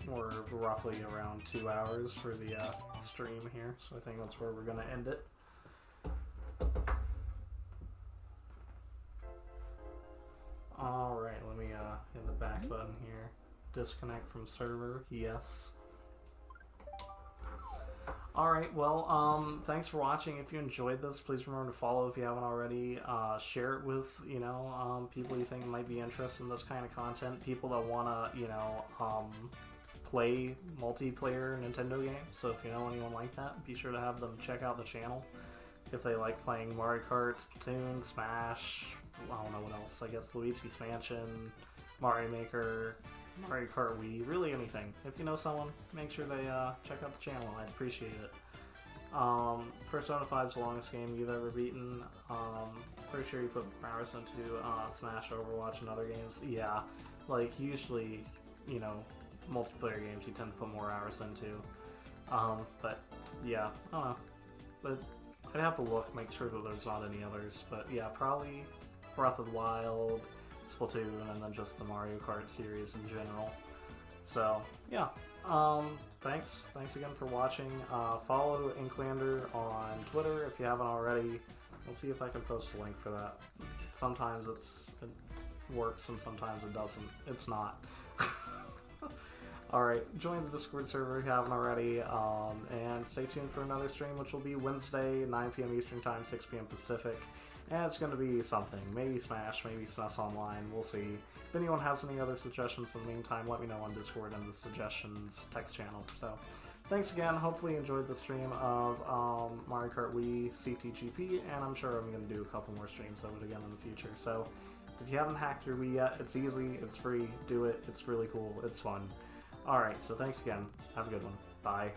we're roughly around 2 hours for the stream here, so I think that's where we're going to end it. Alright, let me hit the back button here. Disconnect from server, yes. Alright, well, thanks for watching. If you enjoyed this, please remember to follow if you haven't already. Share it with, you know, people you think might be interested in this kind of content. People that want to, you know, play multiplayer Nintendo games. So if you know anyone like that, be sure to have them check out the channel. If they like playing Mario Kart, Splatoon, Smash, I don't know what else. I guess Luigi's Mansion, Mario Maker, Mario Kart Wii, really anything. If you know someone, make sure they check out the channel. I'd appreciate it. Persona 5's the longest game you've ever beaten. Pretty sure you put hours into Smash, Overwatch, and other games. Yeah, like usually, you know, multiplayer games you tend to put more hours into. But yeah, I don't know. But I'd have to look, make sure that there's not any others. But yeah, probably Breath of the Wild, Splatoon, and then just the Mario Kart series in general. So yeah, thanks again for watching. Follow Inklander on Twitter if you haven't already. We'll see if I can post a link for that. Sometimes it works and sometimes it doesn't. It's not. Alright, join the Discord server if you haven't already, and stay tuned for another stream, which will be Wednesday, 9 p.m. Eastern Time, 6 p.m. Pacific. And it's going to be something. Maybe Smash, maybe SNES Online, we'll see. If anyone has any other suggestions in the meantime, let me know on Discord and the suggestions text channel. So, thanks again. Hopefully you enjoyed the stream of Mario Kart Wii CTGP, and I'm sure I'm going to do a couple more streams of it again in the future. So, if you haven't hacked your Wii yet, it's easy, it's free, do it, it's really cool, it's fun. Alright, so thanks again. Have a good one. Bye.